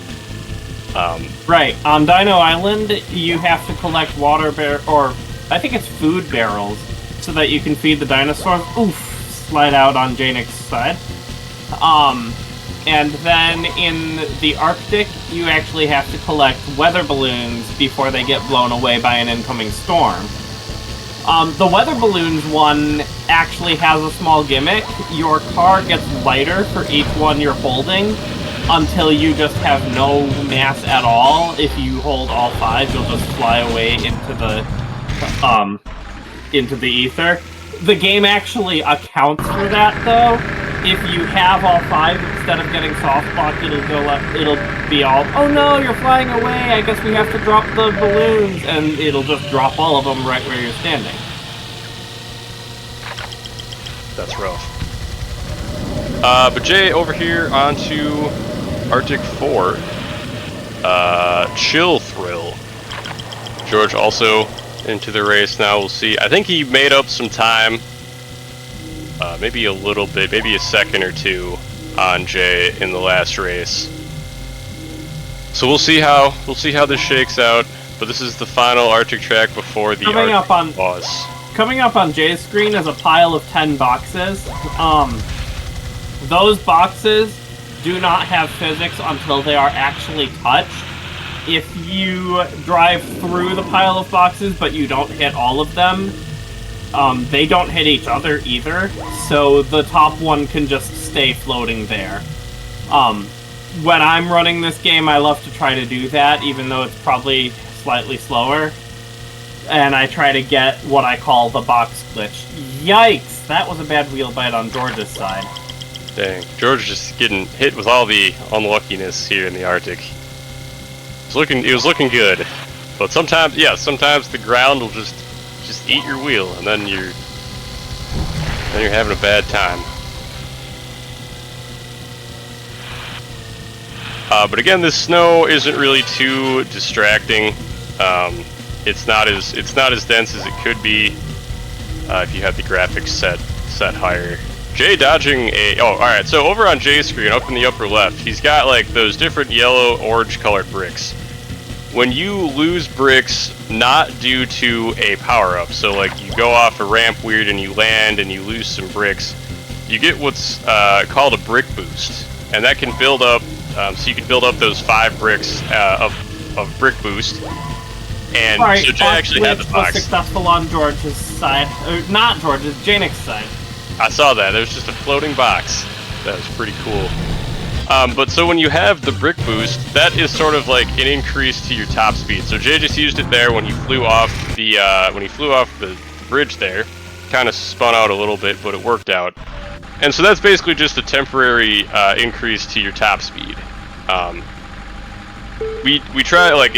Right. On Dino Island, you have to collect or I think it's food barrels, so that you can feed the dinosaurs. Oof! Slide out on jeynick's side. And then in the Arctic, you actually have to collect weather balloons before they get blown away by an incoming storm. The weather balloons one actually has a small gimmick. Your car gets lighter for each one you're holding until you just have no mass at all. If you hold all 5, you'll just fly away into the ether. The game actually accounts for that, though. If you have all 5, instead of getting soft locked, it'll be all, oh no, you're flying away, I guess we have to drop the balloons, and it'll just drop all of them right where you're standing. That's rough. But Jay, over here onto Arctic 4. Chill Thrill. George also into the race now, we'll see. I think he made up some time. Maybe a little bit, maybe a second or 2 on Jay in the last race. So we'll see how this shakes out. But this is the final Arctic track before the Arctic boss. Coming up on Jay's screen is a pile of 10 boxes. Those boxes do not have physics until they are actually touched. If you drive through the pile of boxes but you don't hit all of them, they don't hit each other either, so the top one can just stay floating there. When I'm running this game, I love to try to do that, even though it's probably slightly slower. And I try to get what I call the box glitch. Yikes! That was a bad wheel bite on George's side. Dang, George just getting hit with all the unluckiness here in the Arctic. It was looking good, but sometimes, yeah, sometimes the ground will just eat your wheel, and then you're having a bad time. But again, this snow isn't really too distracting. It's not as dense as it could be if you had the graphics set higher. Jay dodging a... Oh, alright, so over on Jay's screen, up in the upper left, he's got like those different yellow, orange colored bricks. When you lose bricks not due to a power-up, so like you go off a ramp weird and you land and you lose some bricks, you get what's called a brick boost. And that can build up, so you can build up those 5 bricks of brick boost. And right, so Jay actually had the box. Successful on George's side, not George's, jeynick's side. I saw that. There was just a floating box. That was pretty cool. But so when you have the brick boost, that is sort of like an increase to your top speed. So Jay just used it there when he flew off the bridge there. Kind of spun out a little bit, but it worked out. And so that's basically just a temporary increase to your top speed. We try, like,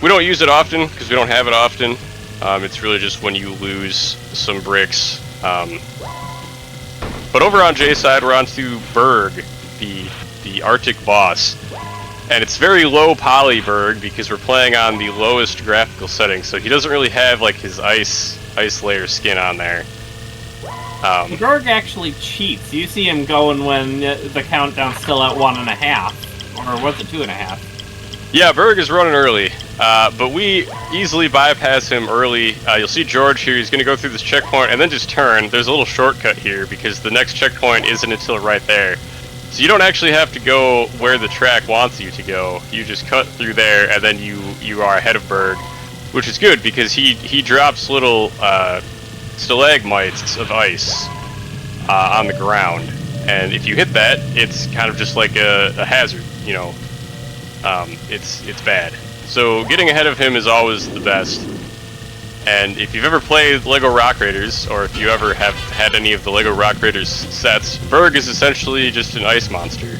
we don't use it often because we don't have it often. It's really just when you lose some bricks. But over on Jay's side, we're on to Berg, the Arctic boss. And it's very low poly Berg because we're playing on the lowest graphical settings, so he doesn't really have like his ice layer skin on there. Berg actually cheats. You see him going when the countdown's still at 1.5, or was it 2.5? Yeah, Berg is running early, but we easily bypass him early. You'll see George here, he's going to go through this checkpoint and then just turn. There's a little shortcut here because the next checkpoint isn't until right there. So you don't actually have to go where the track wants you to go. You just cut through there and then you are ahead of Berg, which is good because he drops little stalagmites of ice on the ground. And if you hit that, it's kind of just like a hazard, you know. It's bad. So getting ahead of him is always the best. And if you've ever played LEGO Rock Raiders, or if you ever have had any of the LEGO Rock Raiders sets, Berg is essentially just an ice monster.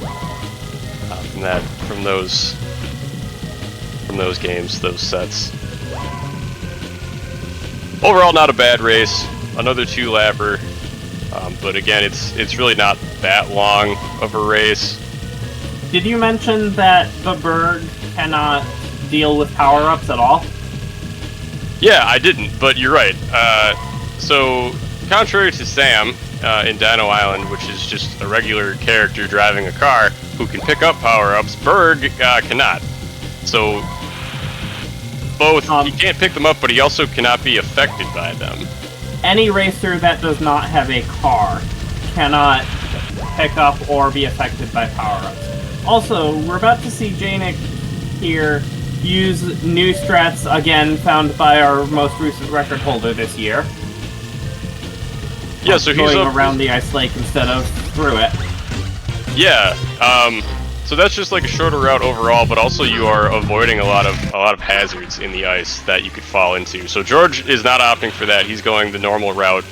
From those games, those sets. Overall, not a bad race. Another 2-lapper. But again, it's really not that long of a race. Did you mention that the Berg cannot deal with power-ups at all? Yeah, I didn't, but you're right. So, contrary to Sam in Dino Island, which is just a regular character driving a car who can pick up power-ups, Berg cannot. So, both, he can't pick them up, but he also cannot be affected by them. Any racer that does not have a car cannot pick up or be affected by power-ups. Also, we're about to see jeynick here use new strats, again, found by our most recent record holder this year. Yeah, so he's going around the ice lake instead of through it. Yeah, so that's just like a shorter route overall, but also you are avoiding a lot of hazards in the ice that you could fall into. So George is not opting for that. He's going the normal route,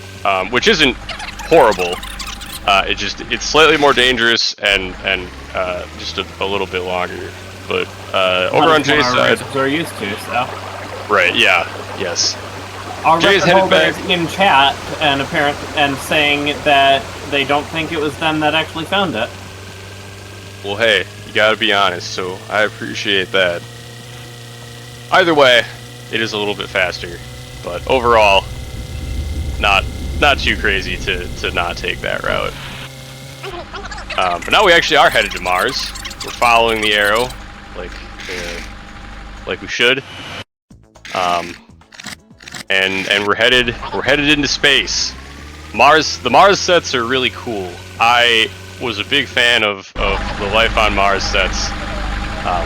which isn't horrible. It's slightly more dangerous and just a little bit longer. But over on Jay's side, we're used to, so. Right? Yeah. Yes. Our Jay's record headed back holders in chat and saying that they don't think it was them that actually found it. Well, hey, you gotta be honest, so I appreciate that. Either way, it is a little bit faster, but overall, not too crazy to not take that route. But now we actually are headed to Mars. We're following the arrow, like we should. And we're headed into space. The Mars sets are really cool. I was a big fan of the Life on Mars sets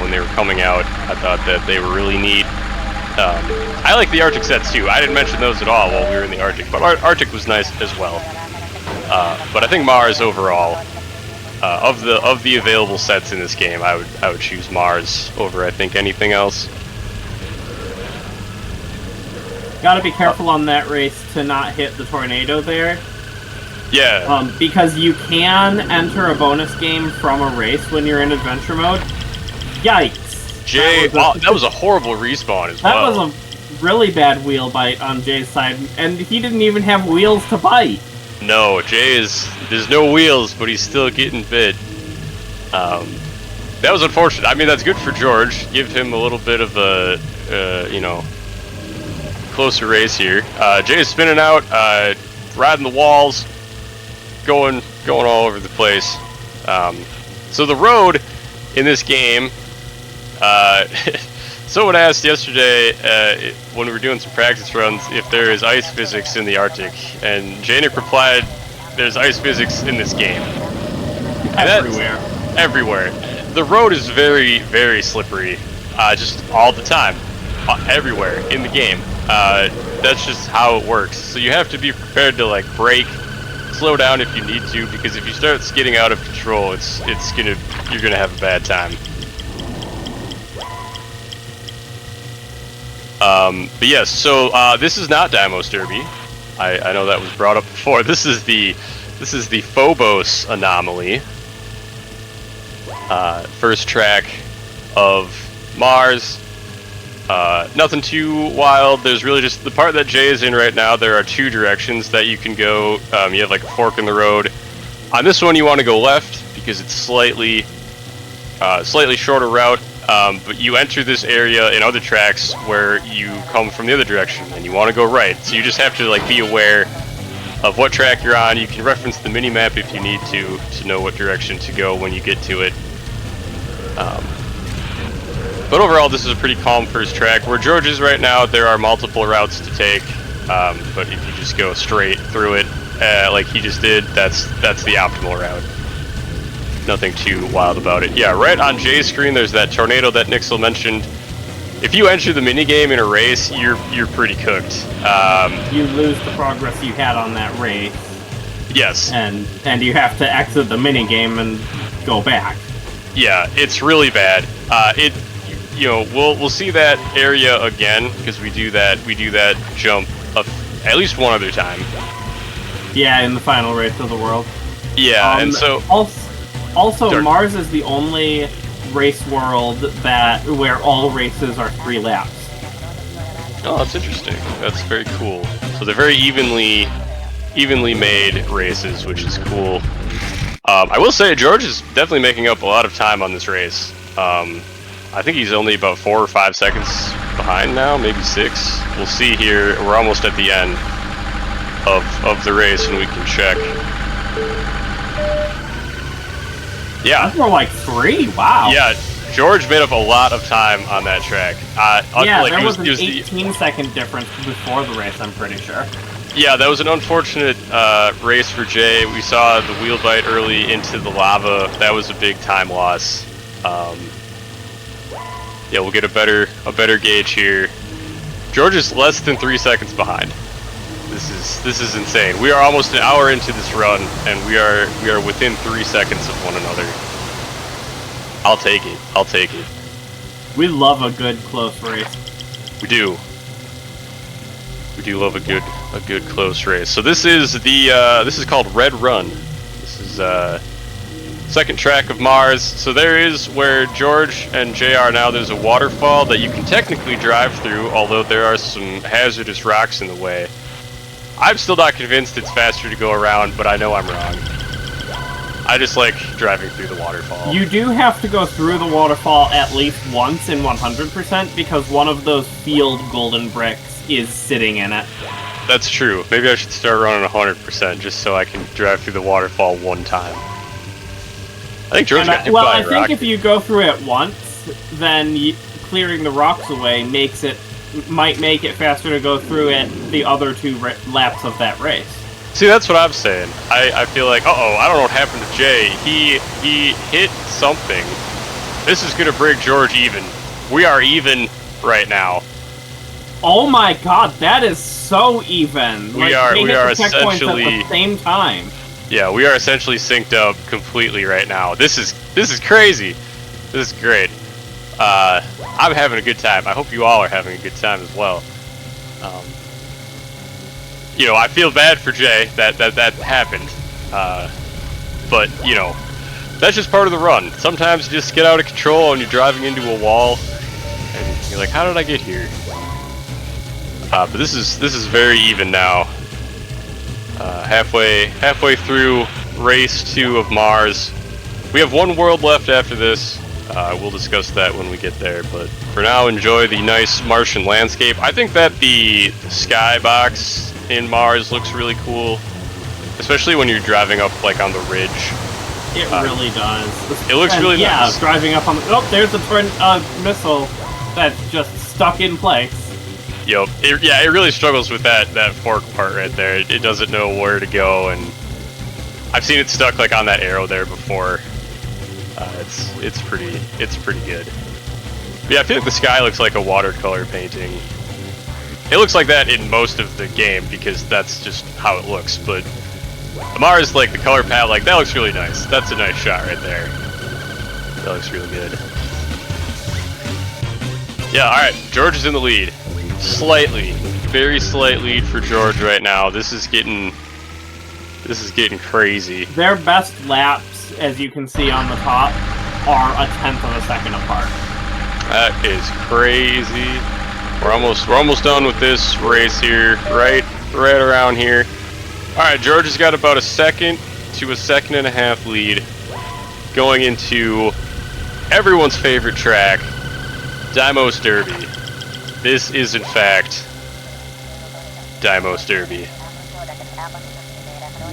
when they were coming out. I thought that they were really neat. I like the Arctic sets too. I didn't mention those at all while we were in the Arctic, but Arctic was nice as well. But I think Mars overall, of the available sets in this game, I would choose Mars over I think anything else. Gotta be careful on that race to not hit the tornado there. Yeah. Because you can enter a bonus game from a race when you're in adventure mode. Yikes. Jay, that was a horrible respawn as well. That was a really bad wheel bite on Jay's side, and he didn't even have wheels to bite. No, there's no wheels, but he's still getting bit. That was unfortunate. I mean, that's good for George. Give him a little bit of a, closer race here. Jay is spinning out, riding the walls, going all over the place. So the road in this game, someone asked yesterday when we were doing some practice runs if there is ice physics in the Arctic, and jeynick replied, "There's ice physics in this game." Everywhere. Everywhere. The road is very, very slippery, just all the time, everywhere in the game. That's just how it works. So you have to be prepared to like brake, slow down if you need to, because if you start skidding out of control, you're gonna have a bad time. But yes, so this is not Deimos Derby. I know that was brought up before. This is the Phobos Anomaly. First track of Mars. Nothing too wild. There's really just the part that Jay is in right now. There are two directions that you can go. You have like a fork in the road. On this one, you want to go left because it's slightly shorter route. But you enter this area in other tracks where you come from the other direction, and you want to go right. So you just have to like be aware of what track you're on. You can reference the mini map if you need to know what direction to go when you get to it. But overall, this is a pretty calm first track. Where George is right now, there are multiple routes to take. But if you just go straight through it, like he just did, that's the optimal route. Nothing too wild about it. Yeah, right on Jay's screen, there's that tornado that Nixill mentioned. If you enter the minigame in a race, you're pretty cooked. You lose the progress you had on that race. Yes. And you have to exit the minigame and go back. Yeah, it's really bad. We'll see that area again because we do that jump at least one other time. Yeah, in the final race of the world. Yeah, and so also Mars is the only race world where all races are 3 laps. Oh, that's interesting. That's very cool. So they're very evenly made races, which is cool. I will say George is definitely making up a lot of time on this race. I think he's only about 4 or 5 seconds behind now, maybe 6. We'll see here. We're almost at the end of the race, and we can check. Yeah. That's more like 3. Wow. Yeah, George made up a lot of time on that track. There was an 18-second difference before the race, I'm pretty sure. Yeah, that was an unfortunate race for Jay. We saw the wheel bite early into the lava. That was a big time loss. Yeah, we'll get a better gauge here. George is less than 3 seconds behind. This is insane. We are almost an hour into this run, and we are within 3 seconds of one another. I'll take it. We love a good close race. We do. We do love a good close race. So this is this is called Red Run. This is second track of Mars. So there is where George and Jay are now. There's a waterfall that you can technically drive through, although there are some hazardous rocks in the way. I'm still not convinced it's faster to go around, but I know I'm wrong. I just like driving through the waterfall. You do have to go through the waterfall at least once in 100% because one of those field golden bricks is sitting in it. That's true. Maybe I should start running 100% just so I can drive through the waterfall one time. I think George got hit by a rock. Well, I think if you go through it once, then clearing the rocks away might make it faster to go through it the other 2 laps of that race. See, that's what I'm saying. I feel like, I don't know what happened to Jay. He hit something. This is gonna bring George even. We are even right now. Oh my god, that is so even. We are essentially at the same time. Yeah, we are essentially synced up completely right now. This is crazy. This is great. I'm having a good time. I hope you all are having a good time as well. you know, I feel bad for Jay that happened. But, you know, that's just part of the run. Sometimes you just get out of control and you're driving into a wall, and you're like, how did I get here? But this is very even now. Halfway through race 2 of Mars. We have one world left after this. We'll discuss that when we get there, but for now, enjoy the nice Martian landscape. I think that the skybox in Mars looks really cool, especially when you're driving up like on the ridge. It really does. It looks really nice. Yeah, driving up on the... Oh, there's a missile that's just stuck in place. Yep. It really struggles with that fork part right there. It doesn't know where to go, and I've seen it stuck like on that arrow there before. It's pretty good. But yeah, I feel like the sky looks like a watercolor painting. It looks like that in most of the game because that's just how it looks. But Mars, like the color palette, like that looks really nice. That's a nice shot right there. That looks really good. Yeah. All right. George is in the lead. Slightly, very slight lead for George right now. This is getting crazy. Their best laps, as you can see on the top, are a 1/10 of a second apart. That is crazy. We're almost done with this race here, right around here. All right, George has got about a second to a second and a half lead, going into everyone's favorite track, Deimos Derby. This is, in fact, Deimos Derby.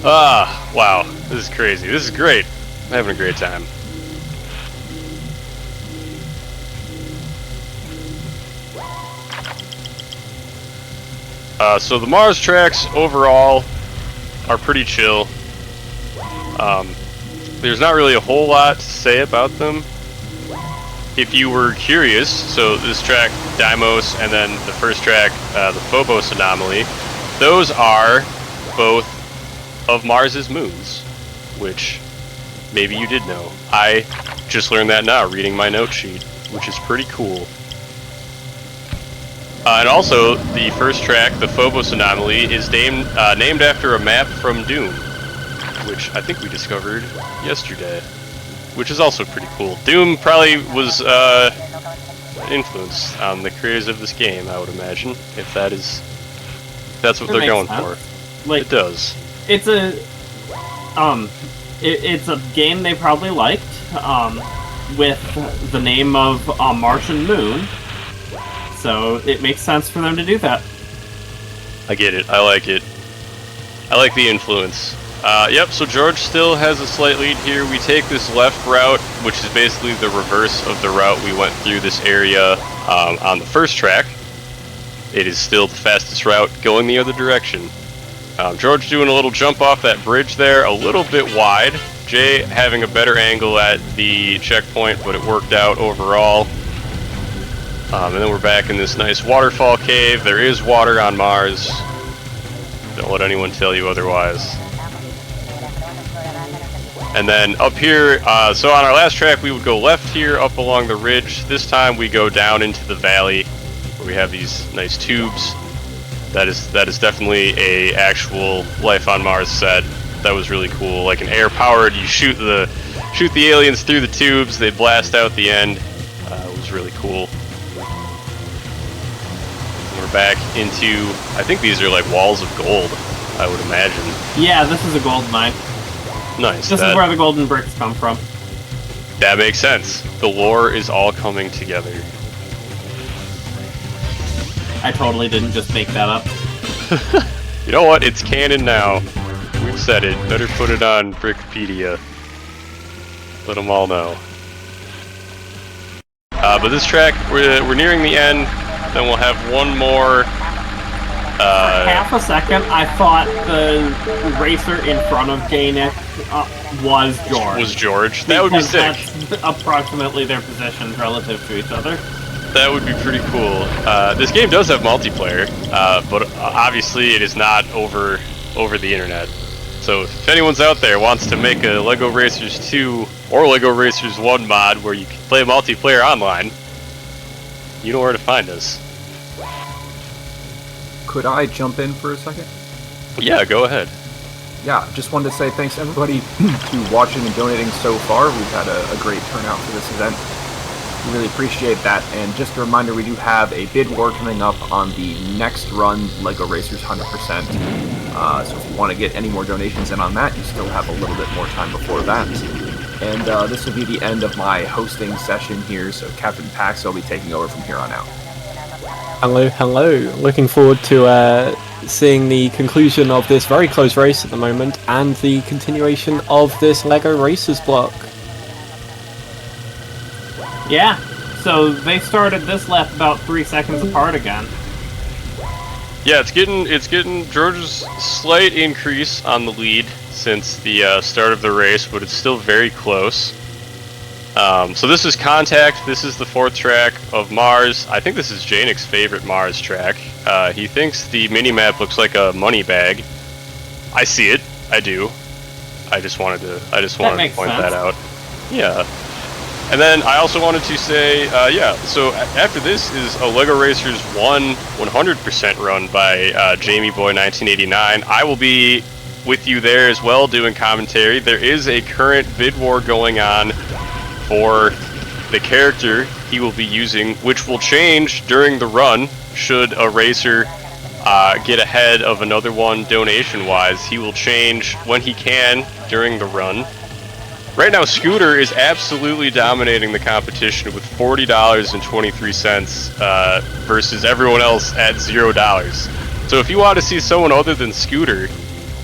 Ah, wow. This is crazy. This is great. I'm having a great time. So the Mars tracks overall are pretty chill. There's not really a whole lot to say about them. If you were curious, so this track, Deimos, and then the first track, the Phobos Anomaly, those are both of Mars's moons, which maybe you did know. I just learned that now, reading my note sheet, which is pretty cool. And also, the first track, the Phobos Anomaly, is named after a map from Doom, which I think we discovered yesterday. Which is also pretty cool. Doom probably was influence on the creators of this game, I would imagine, if that's what they're going for. Like, it does. It's a it's a game they probably liked, with the name of a Martian moon. So it makes sense for them to do that. I get it. I like it. I like the influence. Yep, so George still has a slight lead here. We take this left route, which is basically the reverse of the route we went through this area on the first track. It is still the fastest route going the other direction. George doing a little jump off that bridge there, a little bit wide. Jay having a better angle at the checkpoint, but it worked out overall. And then we're back in this nice waterfall cave. There is water on Mars. Don't let anyone tell you otherwise. And then up here, so on our last track we would go left here up along the ridge. This time we go down into the valley where we have these nice tubes. That is definitely a actual Life on Mars set. That was really cool. Like an air powered, you shoot the aliens through the tubes, they blast out the end. It was really cool. And we're back into, I think these are like walls of gold, I would imagine. Yeah, this is a gold mine. Nice. This is where the golden bricks come from. That makes sense. The lore is all coming together. I totally didn't just make that up. You know what? It's canon now. We've said it. Better put it on Wikipedia. Let them all know. But this track, we're nearing the end. Then we'll have one more. For half a second, I thought the racer in front of jeynick was George. Was George? That would be sick. That's approximately their positions relative to each other. That would be pretty cool. This game does have multiplayer, but obviously it is not over the internet. So if anyone's out there wants to make a LEGO Racers 2 or LEGO Racers 1 mod where you can play multiplayer online, you know where to find us. Could I jump in for a second? Yeah, go ahead. Yeah, just wanted to say thanks everybody to watching and donating so far. We've had a great turnout for this event. We really appreciate that. And just a reminder, we do have a bid war coming up on the next run, LEGO Racers 100%. So if you want to get any more donations in on that, you still have a little bit more time before that. And this will be the end of my hosting session here, so Captain Pax will be taking over from here on out. Hello. Looking forward to seeing the conclusion of this very close race at the moment, and the continuation of this LEGO Racers block. Yeah, so they started this lap about 3 seconds apart again. Yeah, it's getting George's slight increase on the lead since the start of the race, but it's still very close. So this is Contact. This is the 4th track of Mars. I think this is jeynick's favorite Mars track. He thinks the mini-map looks like a money bag. I see it. I do. I just wanted to point that out. Yeah. And then I also wanted to say, so after this is a LEGO Racers 1 100% run by JamieBoy1989. I will be with you there as well doing commentary. There is a current bid war going on for the character he will be using, which will change during the run should a racer get ahead of another one donation-wise. He will change when he can during the run. Right now, Scooter is absolutely dominating the competition with $40.23 versus everyone else at $0. So if you want to see someone other than Scooter,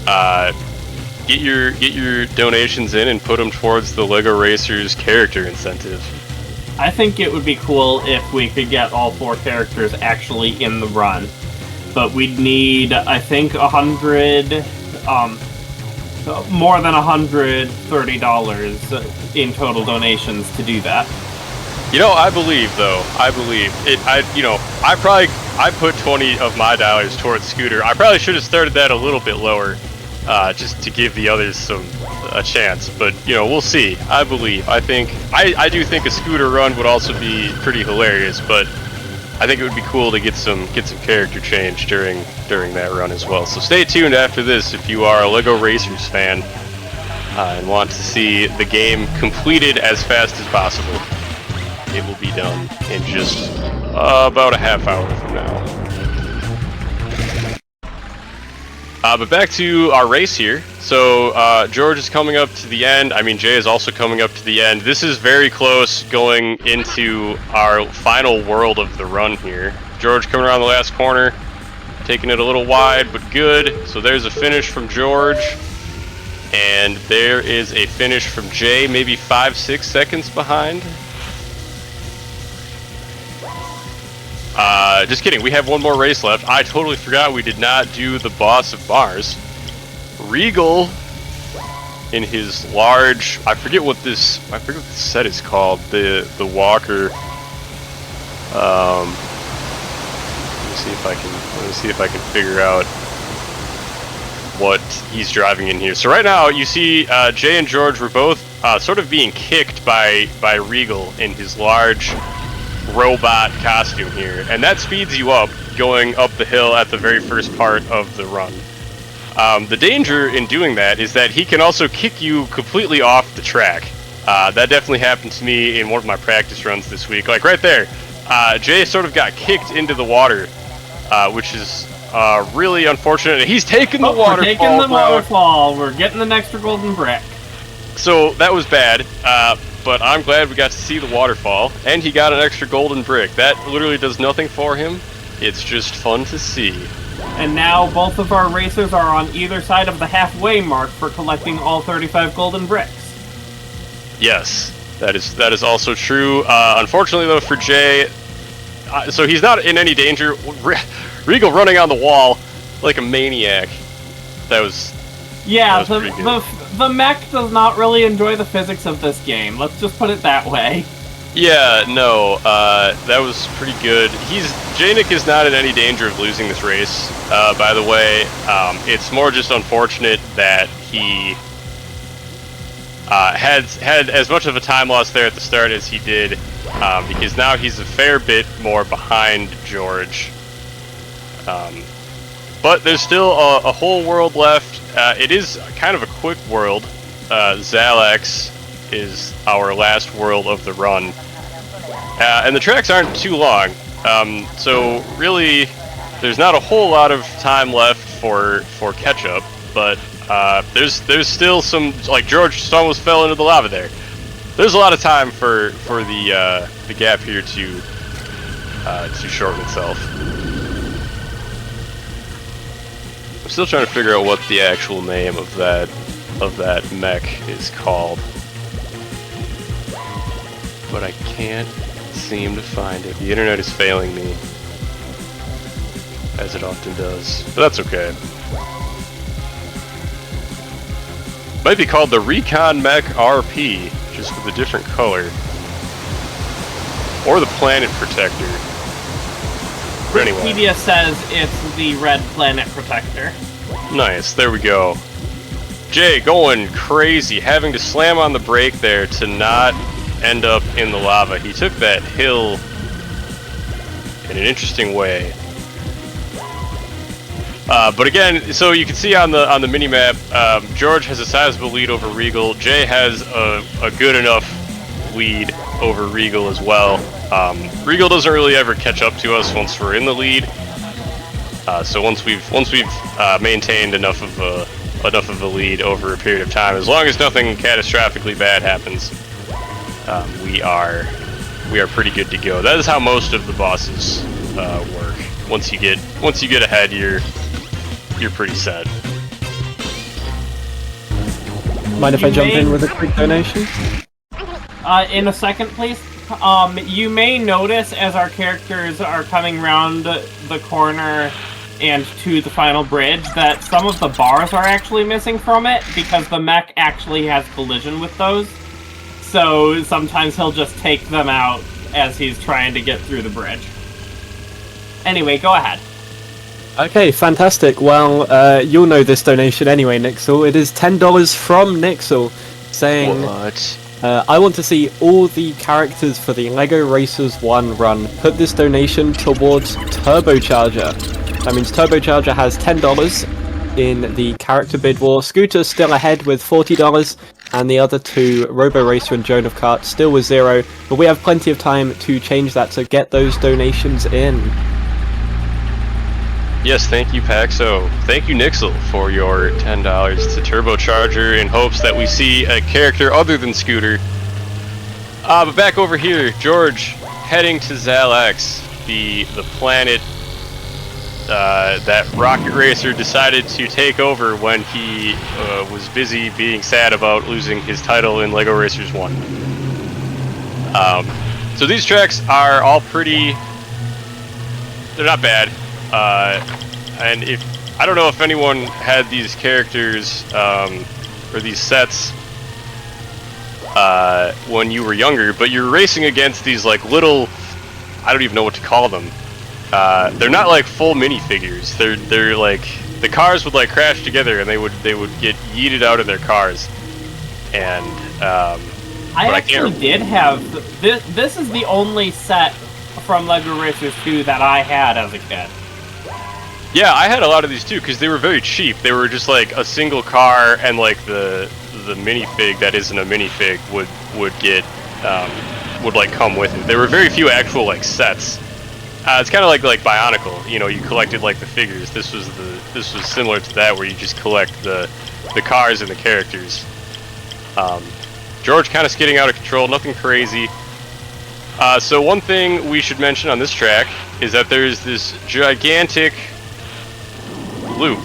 get your donations in and put them towards the LEGO Racers character incentive. I think it would be cool if we could get all 4 characters actually in the run, but we'd need, I think, more than $130 in total donations to do that. You know, I believe it. I put 20 of my dollars towards Scooter. I probably should have started that a little bit lower, just to give the others a chance. But we'll see. I believe. I do think a Scooter run would also be pretty hilarious. But I think it would be cool to get some character change during that run as well. So stay tuned after this if you are a LEGO Racers fan and want to see the game completed as fast as possible. It will be done in just about a half hour from now. But back to our race here. So George is coming up to the end. I mean, Jay is also coming up to the end. This is very close going into our final world of the run here. George coming around the last corner, taking it a little wide, but good. So there's a finish from George. And there is a finish from Jay, maybe 5-6 seconds behind. Just kidding, we have one more race left. I totally forgot we did not do the boss of Mars. Regal, in his large, I forget what this set is called, the walker. Let me see if I can figure out what he's driving in here. So right now, you see Jay and George were both sort of being kicked by Regal in his large robot costume here, and that speeds you up going up the hill at the very first part of the run. The danger in doing that is that he can also kick you completely off the track. That definitely happened to me in one of my practice runs this week. Like right there, Jay sort of got kicked into the water, which is really unfortunate. He's taking the waterfall. We're taking the waterfall. We're getting an extra golden brick. So that was bad. But I'm glad we got to see the waterfall, and he got an extra golden brick. That literally does nothing for him. It's just fun to see. And now both of our racers are on either side of the halfway mark for collecting all 35 golden bricks. Yes, that is also true. Unfortunately, though, for Jay, so he's not in any danger. Riegel running on the wall like a maniac. That was pretty good. The mech does not really enjoy the physics of this game. Let's just put it that way. Yeah, no, that was pretty good. jeynick is not in any danger of losing this race, by the way. It's more just unfortunate that he had as much of a time loss there at the start as he did, because now he's a fair bit more behind George. But there's still a whole world left. It is kind of a quick world. Xalax is our last world of the run. And the tracks aren't too long. So really, there's not a whole lot of time left for catch-up. But there's still some, like George just almost fell into the lava there. There's a lot of time for the gap here to shorten itself. I'm still trying to figure out what the actual name of that mech is called, but I can't seem to find it. The internet is failing me, as it often does, but that's okay. Might be called the Recon Mech RP, just with a different color. Or the Planet Protector. But anyway. Wikipedia says it's the Red Planet Protector. Nice, there we go. Jay going crazy, having to slam on the brake there to not end up in the lava. He took that hill in an interesting way. But again, so you can see on the mini-map, George has a sizable lead over Riegel. Jay has a good enough lead over Riegel as well. Riegel doesn't really ever catch up to us once we're in the lead. So once we've maintained enough of a lead over a period of time, as long as nothing catastrophically bad happens, we are pretty good to go. That is how most of the bosses work. Once you get ahead, you're pretty set. Mind if I jump in with a quick donation? In a second, please. You may notice as our characters are coming around the corner and to the final bridge that some of the bars are actually missing from it because the mech actually has collision with those. So sometimes he'll just take them out as he's trying to get through the bridge. Anyway, go ahead. Okay, fantastic. Well, you'll know this donation anyway, Nixill. It is $10 from Nixill, saying, What? I want to see all the characters for the LEGO Racers 1 run. Put this donation towards Turbocharger. That means Turbocharger has $10 in the character bid war. Scooter still ahead with $40, and the other two, Robo Racer and Joan of Cart, still with $0. But we have plenty of time to change that, so get those donations in. Yes, thank you, Paxo. Thank you, Nixill, for your $10 to Turbocharger in hopes that we see a character other than Scooter. But back over here, George heading to Xalax, the planet that Rocket Racer decided to take over when he was busy being sad about losing his title in LEGO Racers 1. So these tracks are all pretty... they're not bad. And I don't know if anyone had these characters, or these sets, when you were younger, but you're racing against these, like, little, I don't even know what to call them. They're not, like, full minifigures. They're like, the cars would, like, crash together, and they would get yeeted out of their cars. And, I actually did have, this is the only set from LEGO Racers 2 that I had as a kid. Yeah, I had a lot of these too, because they were very cheap. They were just like a single car, and like the minifig that isn't a minifig would like come with it. There were very few actual like sets. It's kind of like Bionicle. You know, you collected like the figures. This was similar to that, where you just collect the cars and the characters. George kind of skidding out of control. Nothing crazy. So one thing we should mention on this track is that there's this gigantic loop,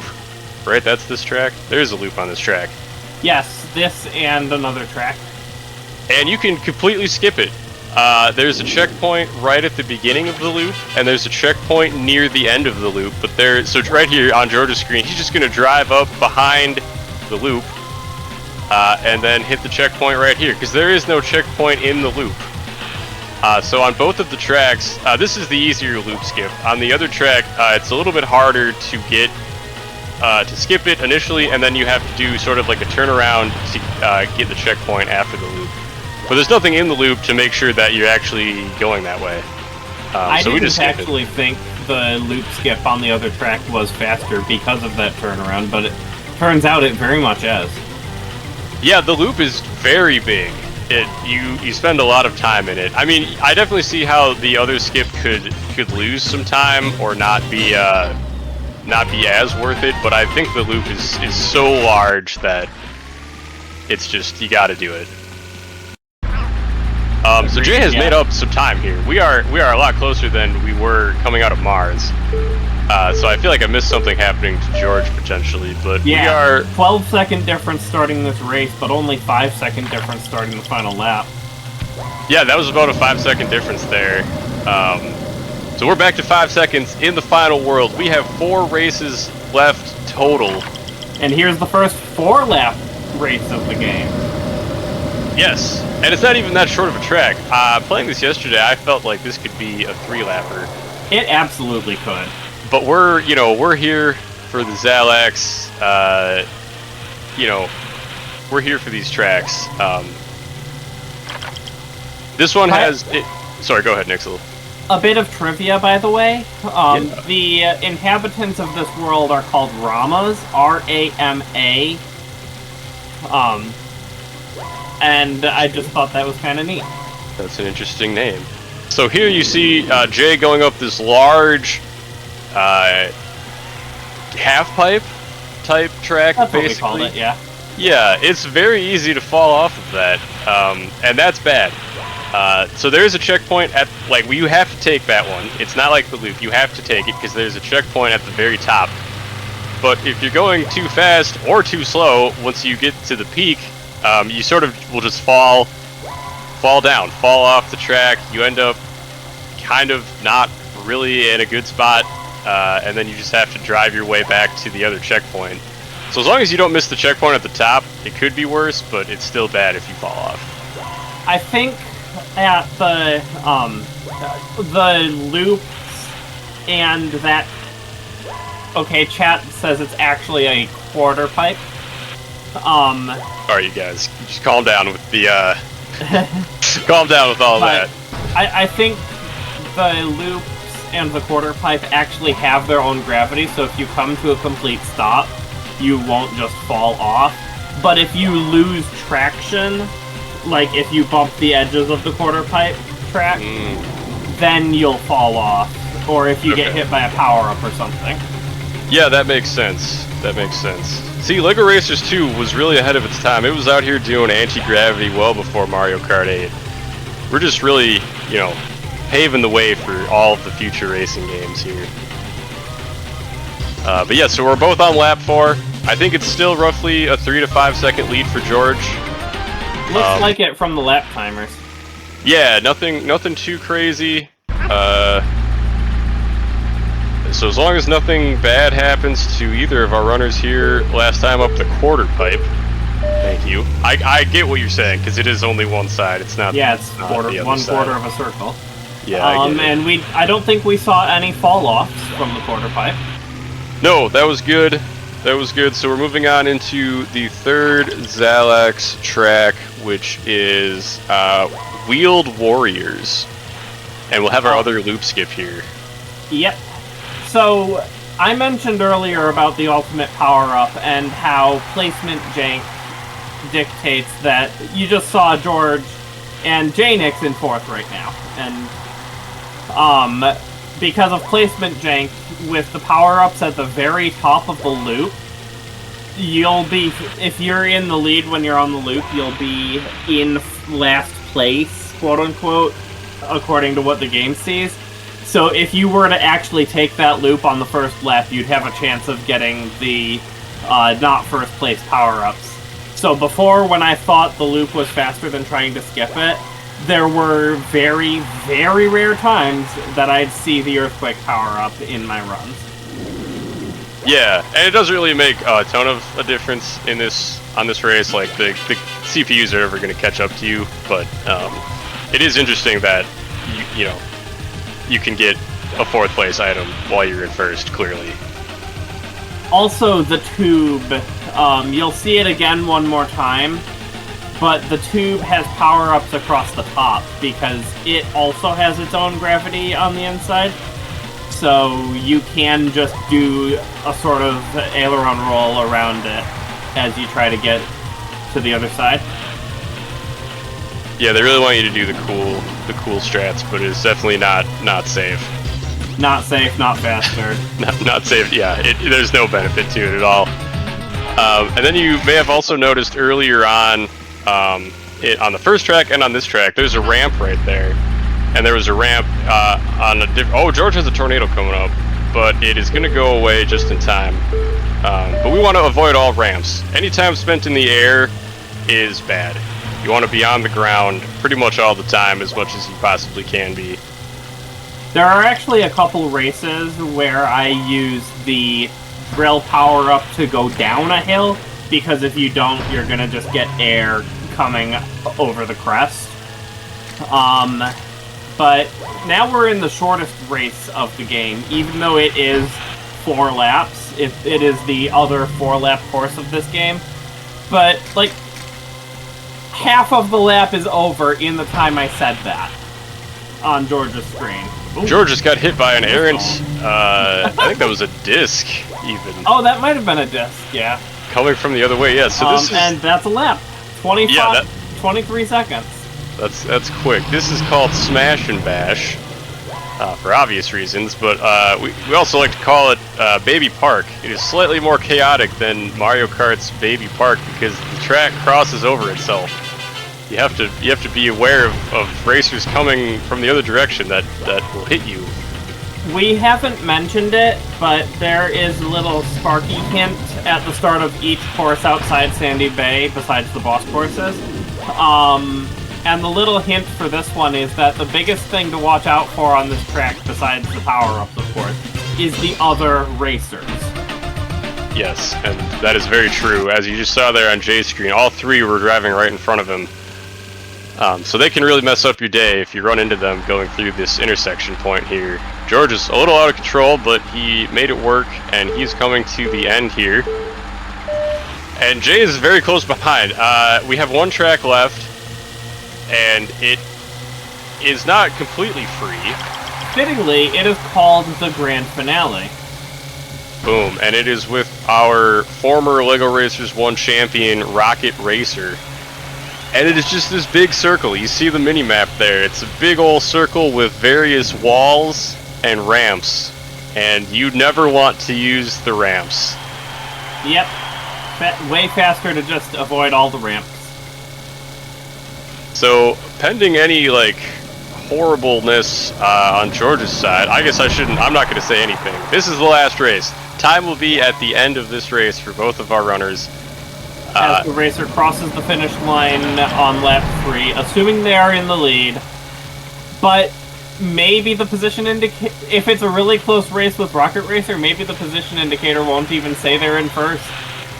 right? That's this track? There's a loop on this track. Yes, this and another track. And you can completely skip it. There's a checkpoint right at the beginning of the loop, and there's a checkpoint near the end of the loop, but so right here on George's screen, he's just going to drive up behind the loop, and then hit the checkpoint right here, because there is no checkpoint in the loop. So on both of the tracks, this is the easier loop skip. On the other track, it's a little bit harder to get to skip it initially, and then you have to do sort of like a turnaround to get the checkpoint after the loop. But there's nothing in the loop to make sure that you're actually going that way. I so we didn't just skipped it. actually think the loop skip on the other track was faster because of that turnaround, but it turns out it very much is. Yeah, the loop is very big. You spend a lot of time in it. I mean, I definitely see how the other skip could lose some time or not be as worth it, but I think the loop is so large that it's just, you got to do it. So Jay has made up some time here. We are a lot closer than we were coming out of Mars. So I feel like I missed something happening to George potentially, but we are 12-second difference starting this race, but only 5-second difference starting the final lap. Yeah, that was about a 5-second difference there. So we're back to 5 seconds in the final world. We have 4 races left total. And here's the first 4-lap race of the game. Yes, and it's not even that short of a track. Playing this yesterday, I felt like this could be a 3-lapper. It absolutely could. But we're here for the Xalax. We're here for these tracks. This one has. Sorry, go ahead, Nixill. A bit of trivia, by the way. The inhabitants of this world are called Ramas, R-A-M-A. And I just thought that was kind of neat. That's an interesting name. So here you see Jay going up this large half-pipe type track, That's basically. what we called it, yeah. Yeah, it's very easy to fall off of that, and that's bad. So there's a checkpoint at, you have to take that one. It's not like the loop, you have to take it because there's a checkpoint at the very top. But if you're going too fast or too slow, once you get to the peak, you sort of will just fall down, fall off the track. You end up kind of not really in a good spot, and then you just have to drive your way back to the other checkpoint. So as long as you don't miss the checkpoint at the top, it could be worse, but it's still bad if you fall off. I think at the loops and that... Okay, chat says it's actually a quarter pipe. Alright, you guys, just calm down with the, calm down with all that. I think the loops and the quarter pipe actually have their own gravity, so if you come to a complete stop, you won't just fall off. But if you lose traction, like if you bump the edges of the quarter pipe track, then you'll fall off. Or if you get hit by a power-up or something. Yeah, that makes sense. That makes sense. See, LEGO Racers 2 was really ahead of its time. It was out here doing anti-gravity well before Mario Kart 8. We're just really, paving the way for all of the future racing games here. But yeah, so we're both on lap 4. I think it's still roughly a 3 to 5 second lead for George. Looks like it from the lap timers. Yeah, nothing too crazy. So as long as nothing bad happens to either of our runners here last time up the quarter pipe. Thank you. I get what you're saying, because it is only one side. It's not. Yeah, it's not one quarter of a circle. Yeah, I get it. And I don't think we saw any fall-offs from the quarter pipe. No, that was good. That was good. So we're moving on into the third Xalax track, which is Wheeled Warriors. And we'll have our other loop skip here. Yep. So, I mentioned earlier about the ultimate power-up and how placement jank dictates that you just saw George and jeynick's in 4th right now. And, because of placement jank, with the power-ups at the very top of the loop, if you're in the lead when you're on the loop, you'll be in last place, quote-unquote, according to what the game sees. So if you were to actually take that loop on the first lap, you'd have a chance of getting the not first place power-ups. So before, when I thought the loop was faster than trying to skip it, there were very, very rare times that I'd see the earthquake power-up in my runs. Yeah, and it doesn't really make a ton of a difference on this race. Like the CPUs are never going to catch up to you, but it is interesting that you can get a 4th place item while you're in 1st, clearly. Also, the tube, you'll see it again one more time. but the tube has power-ups across the top because it also has its own gravity on the inside. So you can just do a sort of aileron roll around it as you try to get to the other side. Yeah, they really want you to do the cool strats, but it's definitely not safe. Not safe, not faster. not safe. Yeah, there's no benefit to it at all. And then you may have also noticed earlier on on the first track and on this track, there's a ramp right there. And there was a ramp on a different... Oh, George has a tornado coming up, but it is going to go away just in time. But we want to avoid all ramps. Any time spent in the air is bad. You want to be on the ground pretty much all the time, as much as you possibly can be. There are actually a couple races where I use the drill power-up to go down a hill, because if you don't, you're going to just get air coming over the crest. But now we're in the shortest race of the game, even though it is 4 laps. It is the other 4-lap course of this game. But, like, half of the lap is over in the time I said that on George's screen. Ooh. George just got hit by an errant, I think that was a disc, even. Oh, that might have been a disc, yeah. Coming from the other way, yeah. So this is... And that's a lap. 23 seconds. That's quick. This is called Smash and Bash, for obvious reasons, but we also like to call it Baby Park. It is slightly more chaotic than Mario Kart's Baby Park because the track crosses over itself. You have to be aware of racers coming from the other direction that will hit you. We haven't mentioned it, but there is a little Sparky hint at the start of each course outside Sandy Bay, besides the boss courses. And the little hint for this one is that the biggest thing to watch out for on this track, besides the power-ups, of course, is the other racers. Yes, and that is very true. As you just saw there on Jay's screen, all 3 were driving right in front of him. So they can really mess up your day if you run into them going through this intersection point here. George is a little out of control, but he made it work, and he's coming to the end here. And Jay is very close behind. We have 1 track left, and it is not completely free. Fittingly, it is called the Grand Finale. Boom, and it is with our former LEGO Racers 1 champion, Rocket Racer. And it is just this big circle. You see the mini-map there. It's a big old circle with various walls and ramps. And you never want to use the ramps. Yep. Way faster to just avoid all the ramps. So, pending any, like, horribleness on George's side, I guess I'm not going to say anything. This is the last race. Time will be at the end of this race for both of our runners. As the racer crosses the finish line on lap 3, assuming they are in the lead. But maybe the position indicator, if it's a really close race with Rocket Racer, maybe the position indicator won't even say they're in first.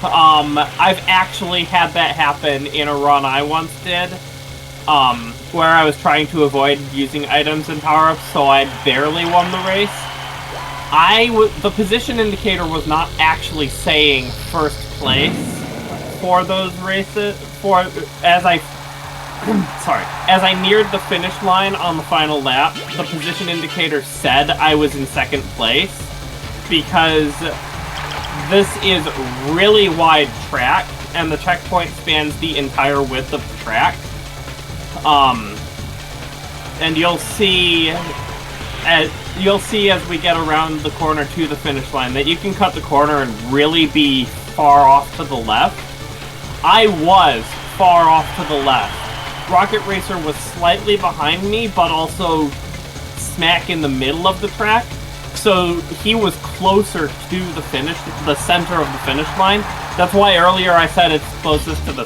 I've actually had that happen in a run I once did, where I was trying to avoid using items and power-ups, so I barely won the race. The position indicator was not actually saying first place for those races, as I neared the finish line on the final lap, the position indicator said I was in second place, because this is really wide track, and the checkpoint spans the entire width of the track. And you'll see as we get around the corner to the finish line that you can cut the corner and really be far off to the left. I was far off to the left. Rocket Racer was slightly behind me, but also smack in the middle of the track. So he was closer to the center of the finish line. That's why earlier I said it's closest to the